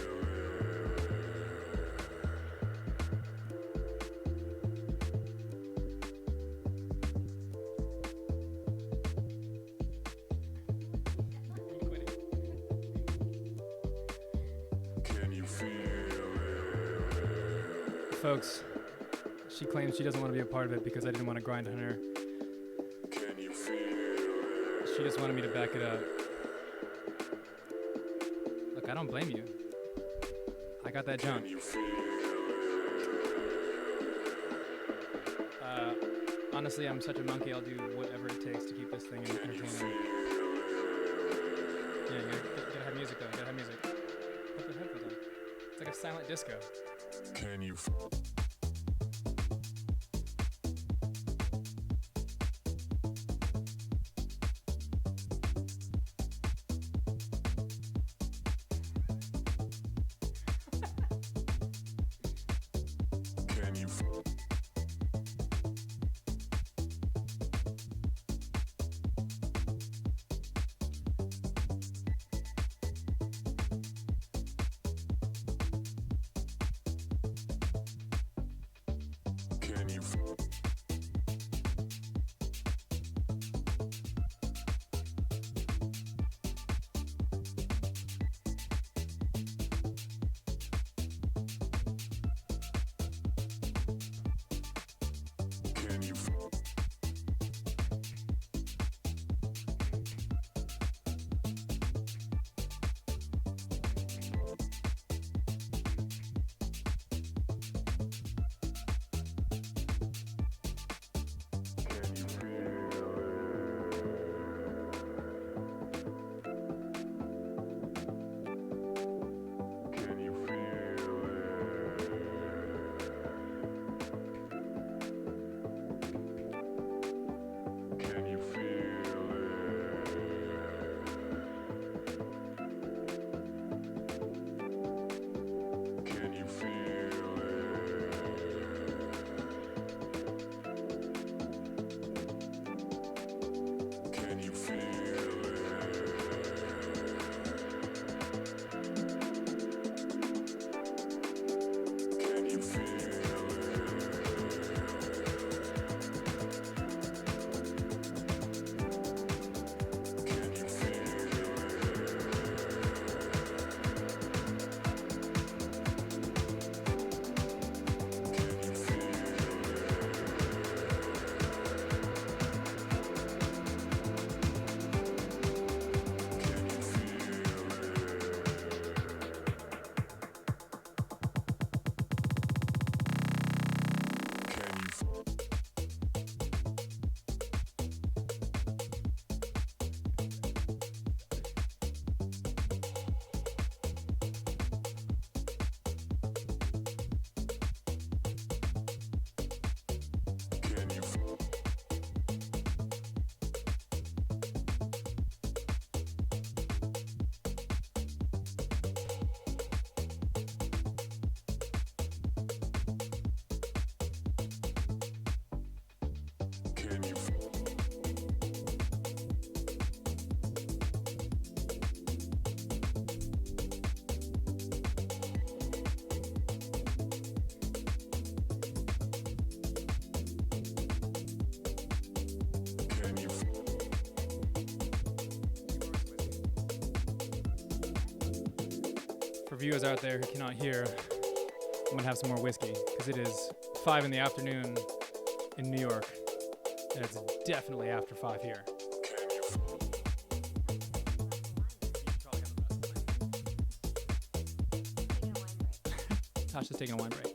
Can you feel it? Folks, she claims she doesn't want to be a part of it because I didn't want to grind on her. Can you feel it? She just wanted me to back it up. Look, I don't blame you. I got that junk. Can you feel it? Honestly, I'm such a monkey, I'll do whatever it takes to keep this thing entertaining. Yeah, you gotta have music though, you gotta have music. Put the headphones on. It's like a silent disco. Can you Can you Can you for viewers out there who cannot hear, I'm going to have some more whiskey because it is 5 in the afternoon in New York, and it's definitely after 5 here. Tasha's taking a wine break.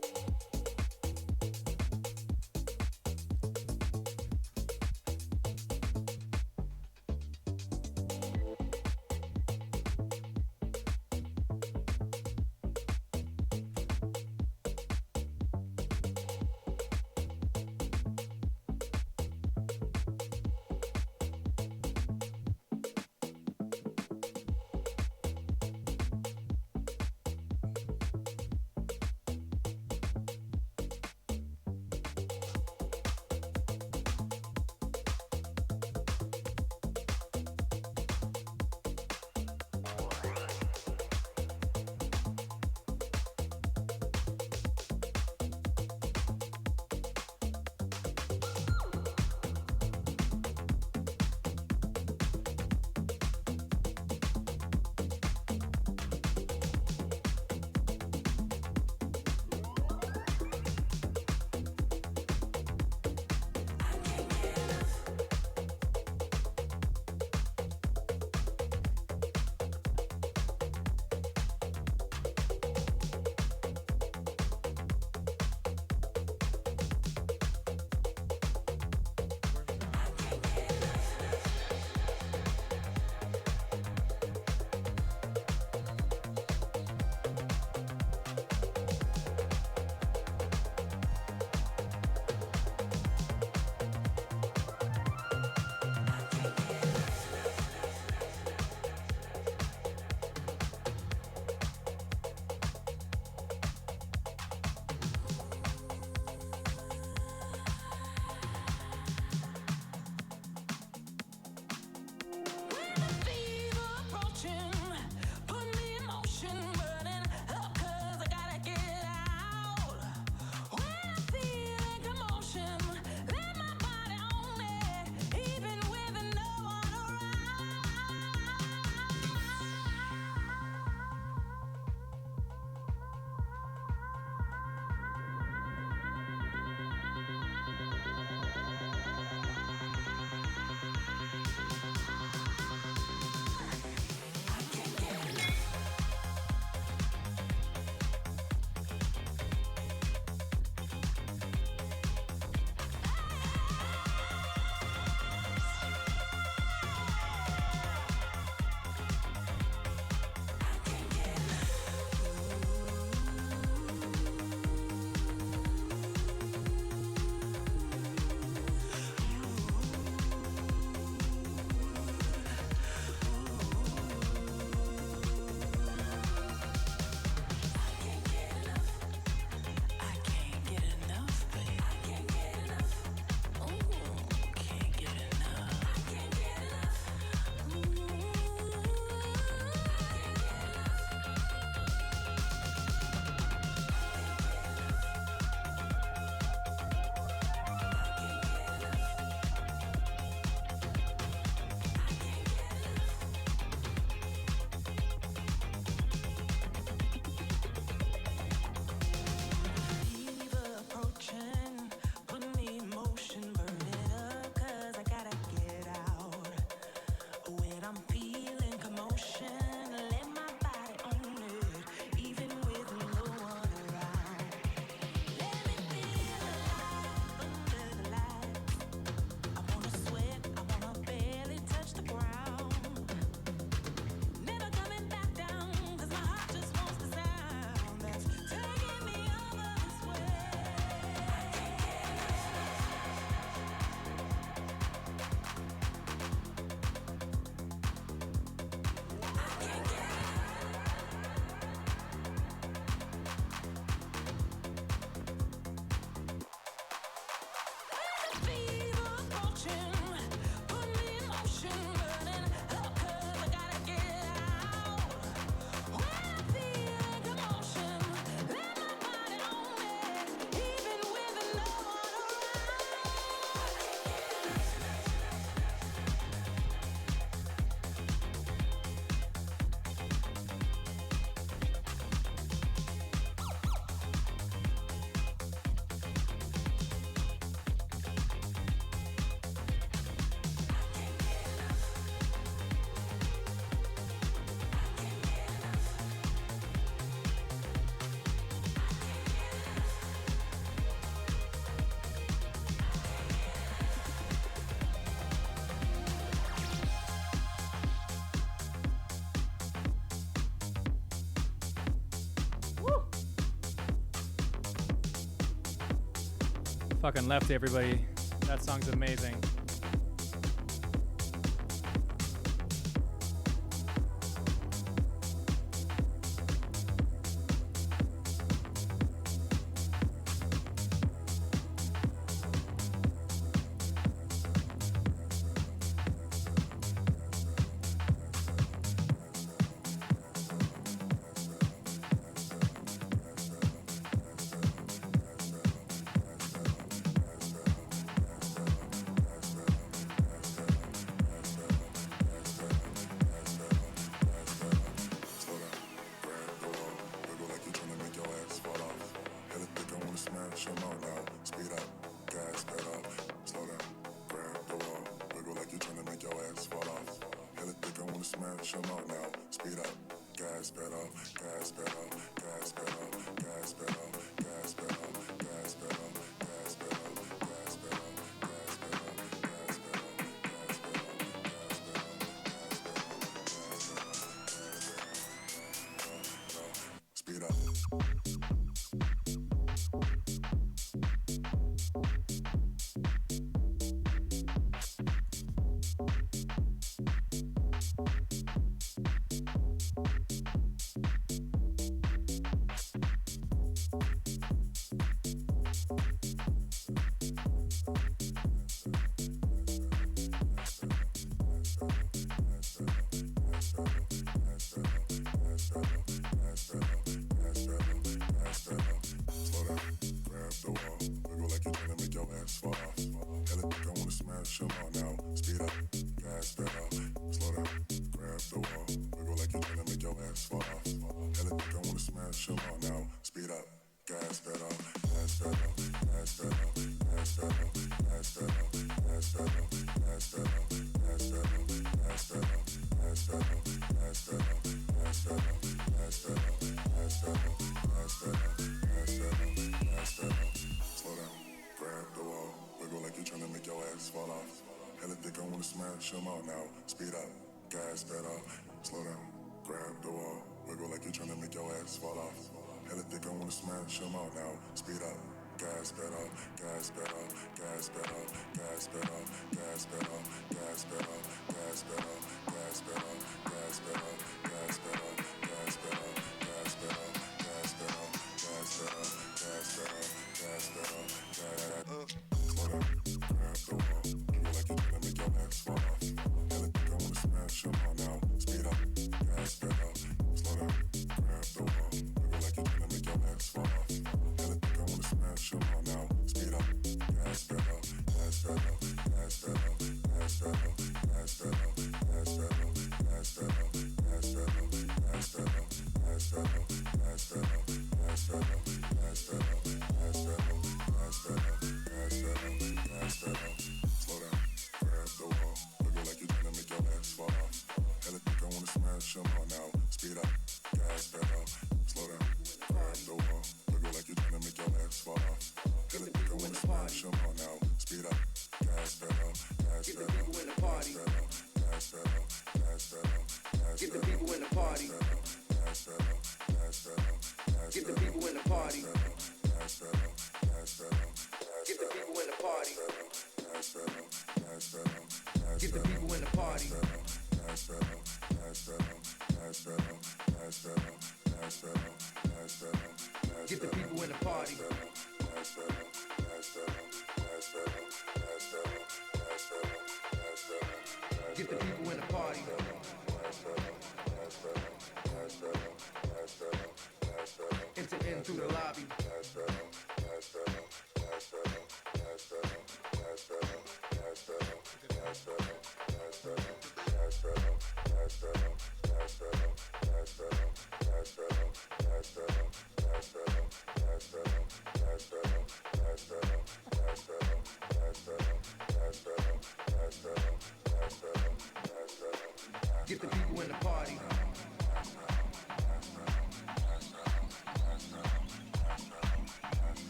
Fucking Lefty, everybody. That song's amazing.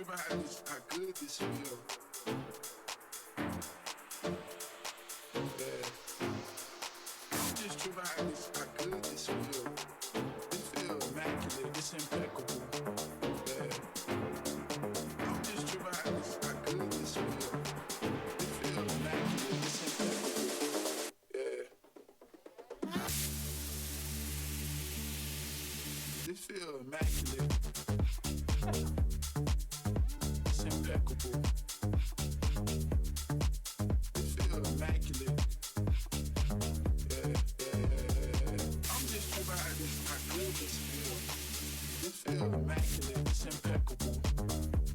tripping how good this feel. Yeah. I'm just tripping how good this feel. It feel immaculate, it's impeccable. Yeah. I'm just tripping how good this feel. It feel immaculate, it's impeccable. Yeah. It feel immaculate. It's impeccable. It feel immaculate. Yeah. I'm just tripping how good this feel. It feel immaculate. It's impeccable.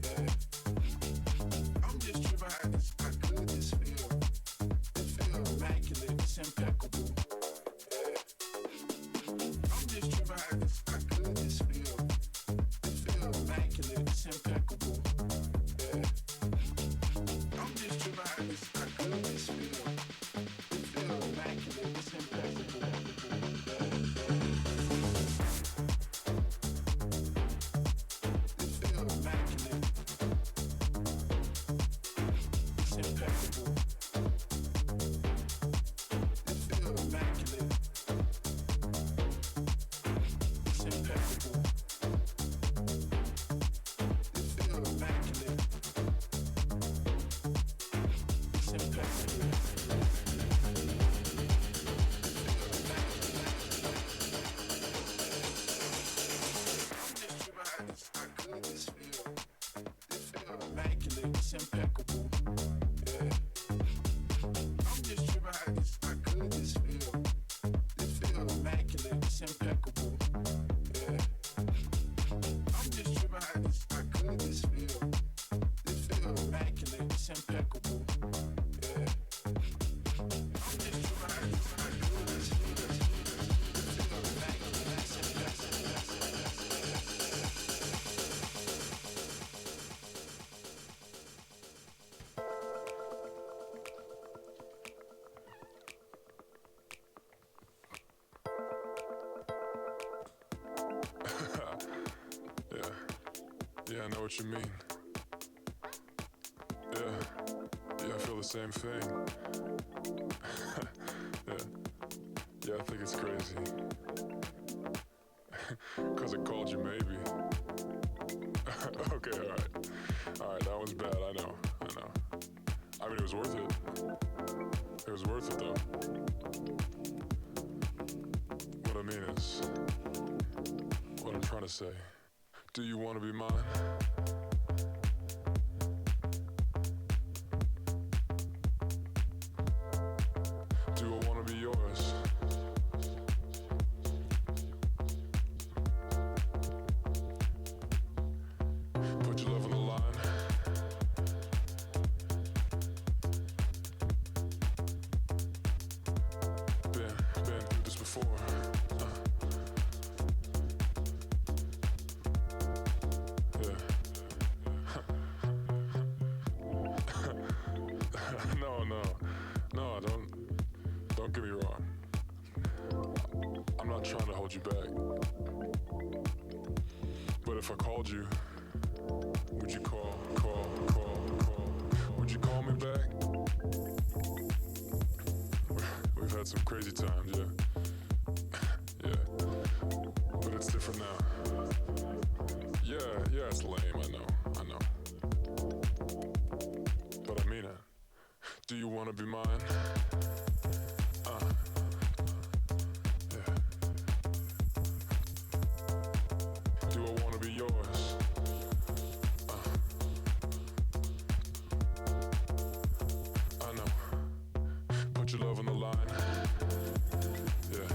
Yeah. I'm just tripping how good this feel. It feel immaculate. It's impeccable. Yeah. I'm just tripping how good this feel. It feel immaculate. It's impeccable. Yeah. I'm just tripping how good this feel. It feel immaculate. It's impeccable. It feel immaculate. It's impeccable. It feel immaculate. It's impeccable. It feel immaculate. It's impeccable. I'm just tripping how good this feel. It feel immaculate. It's impeccable. Yeah. I'm just tripping how good this feel. It feel immaculate. It's impeccable. Yeah. I'm just tripping how good this feel. It feel immaculate. It's impeccable. Yeah. I'm just tripping how good this feel. It feel immaculate. It's impeccable. Yeah, I know what you mean. Yeah, I feel the same thing. Yeah, I think it's crazy. 'Cause I called you maybe. Okay, alright, that was bad, I know. I mean, it was worth it. It was worth it though. What I mean is, what I'm trying to say. Do you want to be mine? Do I want to be yours? Put your love on the line. Been through this before. No, don't get me wrong. I'm not trying to hold you back. But if I called you, would you call? Would you call me back? We've had some crazy times, yeah. But it's different now. Yeah, it's lame, I know. But I mean it. Do you want to be mine? Yeah. Do I want to be yours? I know. Put your love on the line. Yeah.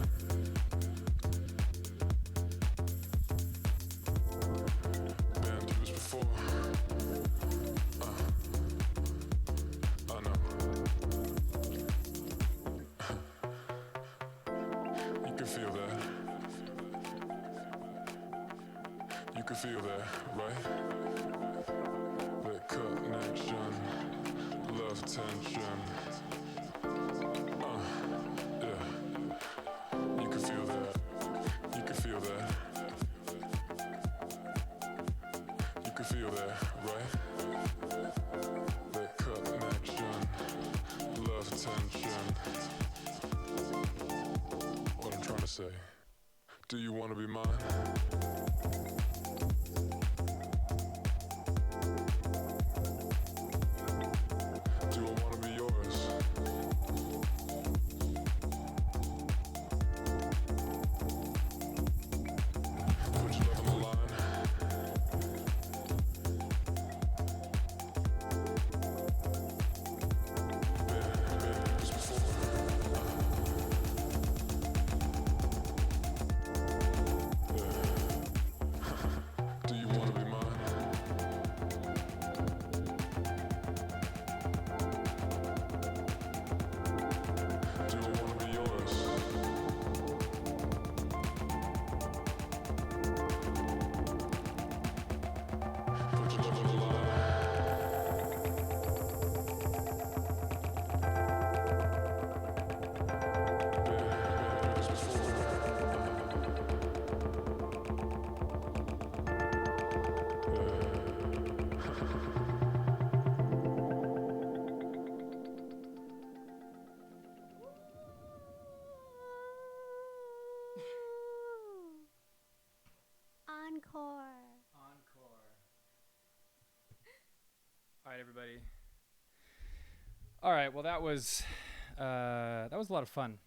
Been through this before. I know. You can feel that. You can feel that, right? That connection, love tension. Yeah. You can feel that. You can feel that. You can feel feel that, right? That connection, love tension. What I'm trying to say. Do you want to be mine? Do I want to be yours? Put your love on the line. Do you want to be mine? Do I want to be yours? Put your love on the line. This before. Encore. All right, everybody. All right, well, that was a lot of fun.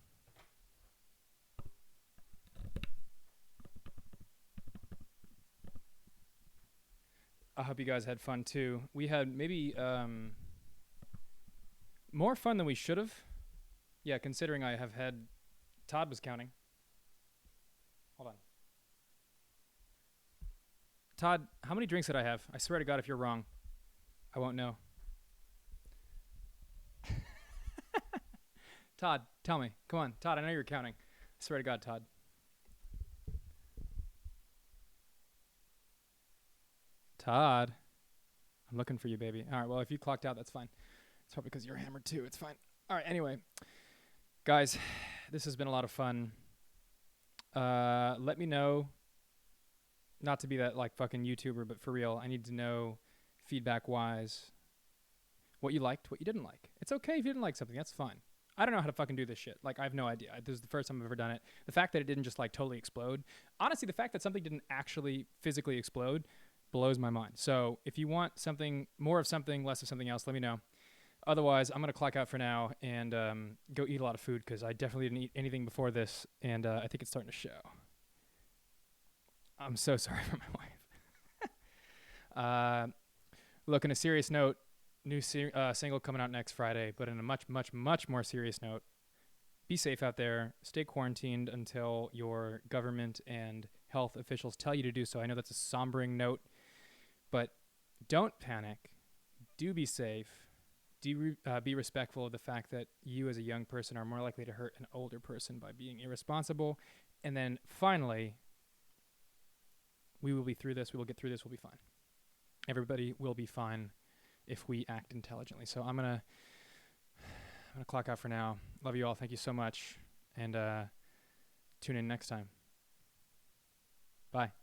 I hope you guys had fun too. We had maybe more fun than we should have. Yeah, considering I have had. Todd was counting. Hold on. Todd, how many drinks did I have? I swear to God, if you're wrong, I won't know. Todd, tell me. Come on. Todd, I know you're counting. I swear to God, Todd. Todd. I'm looking for you, baby. All right, well, if you clocked out, that's fine. It's probably because you're hammered too. It's fine. All right, anyway. Guys, this has been a lot of fun. Let me know. Not to be that like fucking YouTuber, but for real, I need to know feedback-wise what you liked, what you didn't like. It's okay if you didn't like something. That's fine. I don't know how to fucking do this shit. Like, I have no idea. This is the first time I've ever done it. The fact that it didn't just like totally explode. Honestly, the fact that something didn't actually physically explode blows my mind. So if you want something, more of something, less of something else, let me know. Otherwise, I'm going to clock out for now and go eat a lot of food because I definitely didn't eat anything before this, and I think it's starting to show. I'm so sorry for my wife. Look, on a serious note, new single coming out next Friday, but in a much, much, much more serious note, be safe out there. Stay quarantined until your government and health officials tell you to do so. I know that's a sombering note, but don't panic. Do be safe. Do be respectful of the fact that you as a young person are more likely to hurt an older person by being irresponsible. And then finally, we will be through this. We will get through this. We'll be fine. Everybody will be fine if we act intelligently. So I'm gonna clock out for now. Love you all. Thank you so much. And tune in next time. Bye.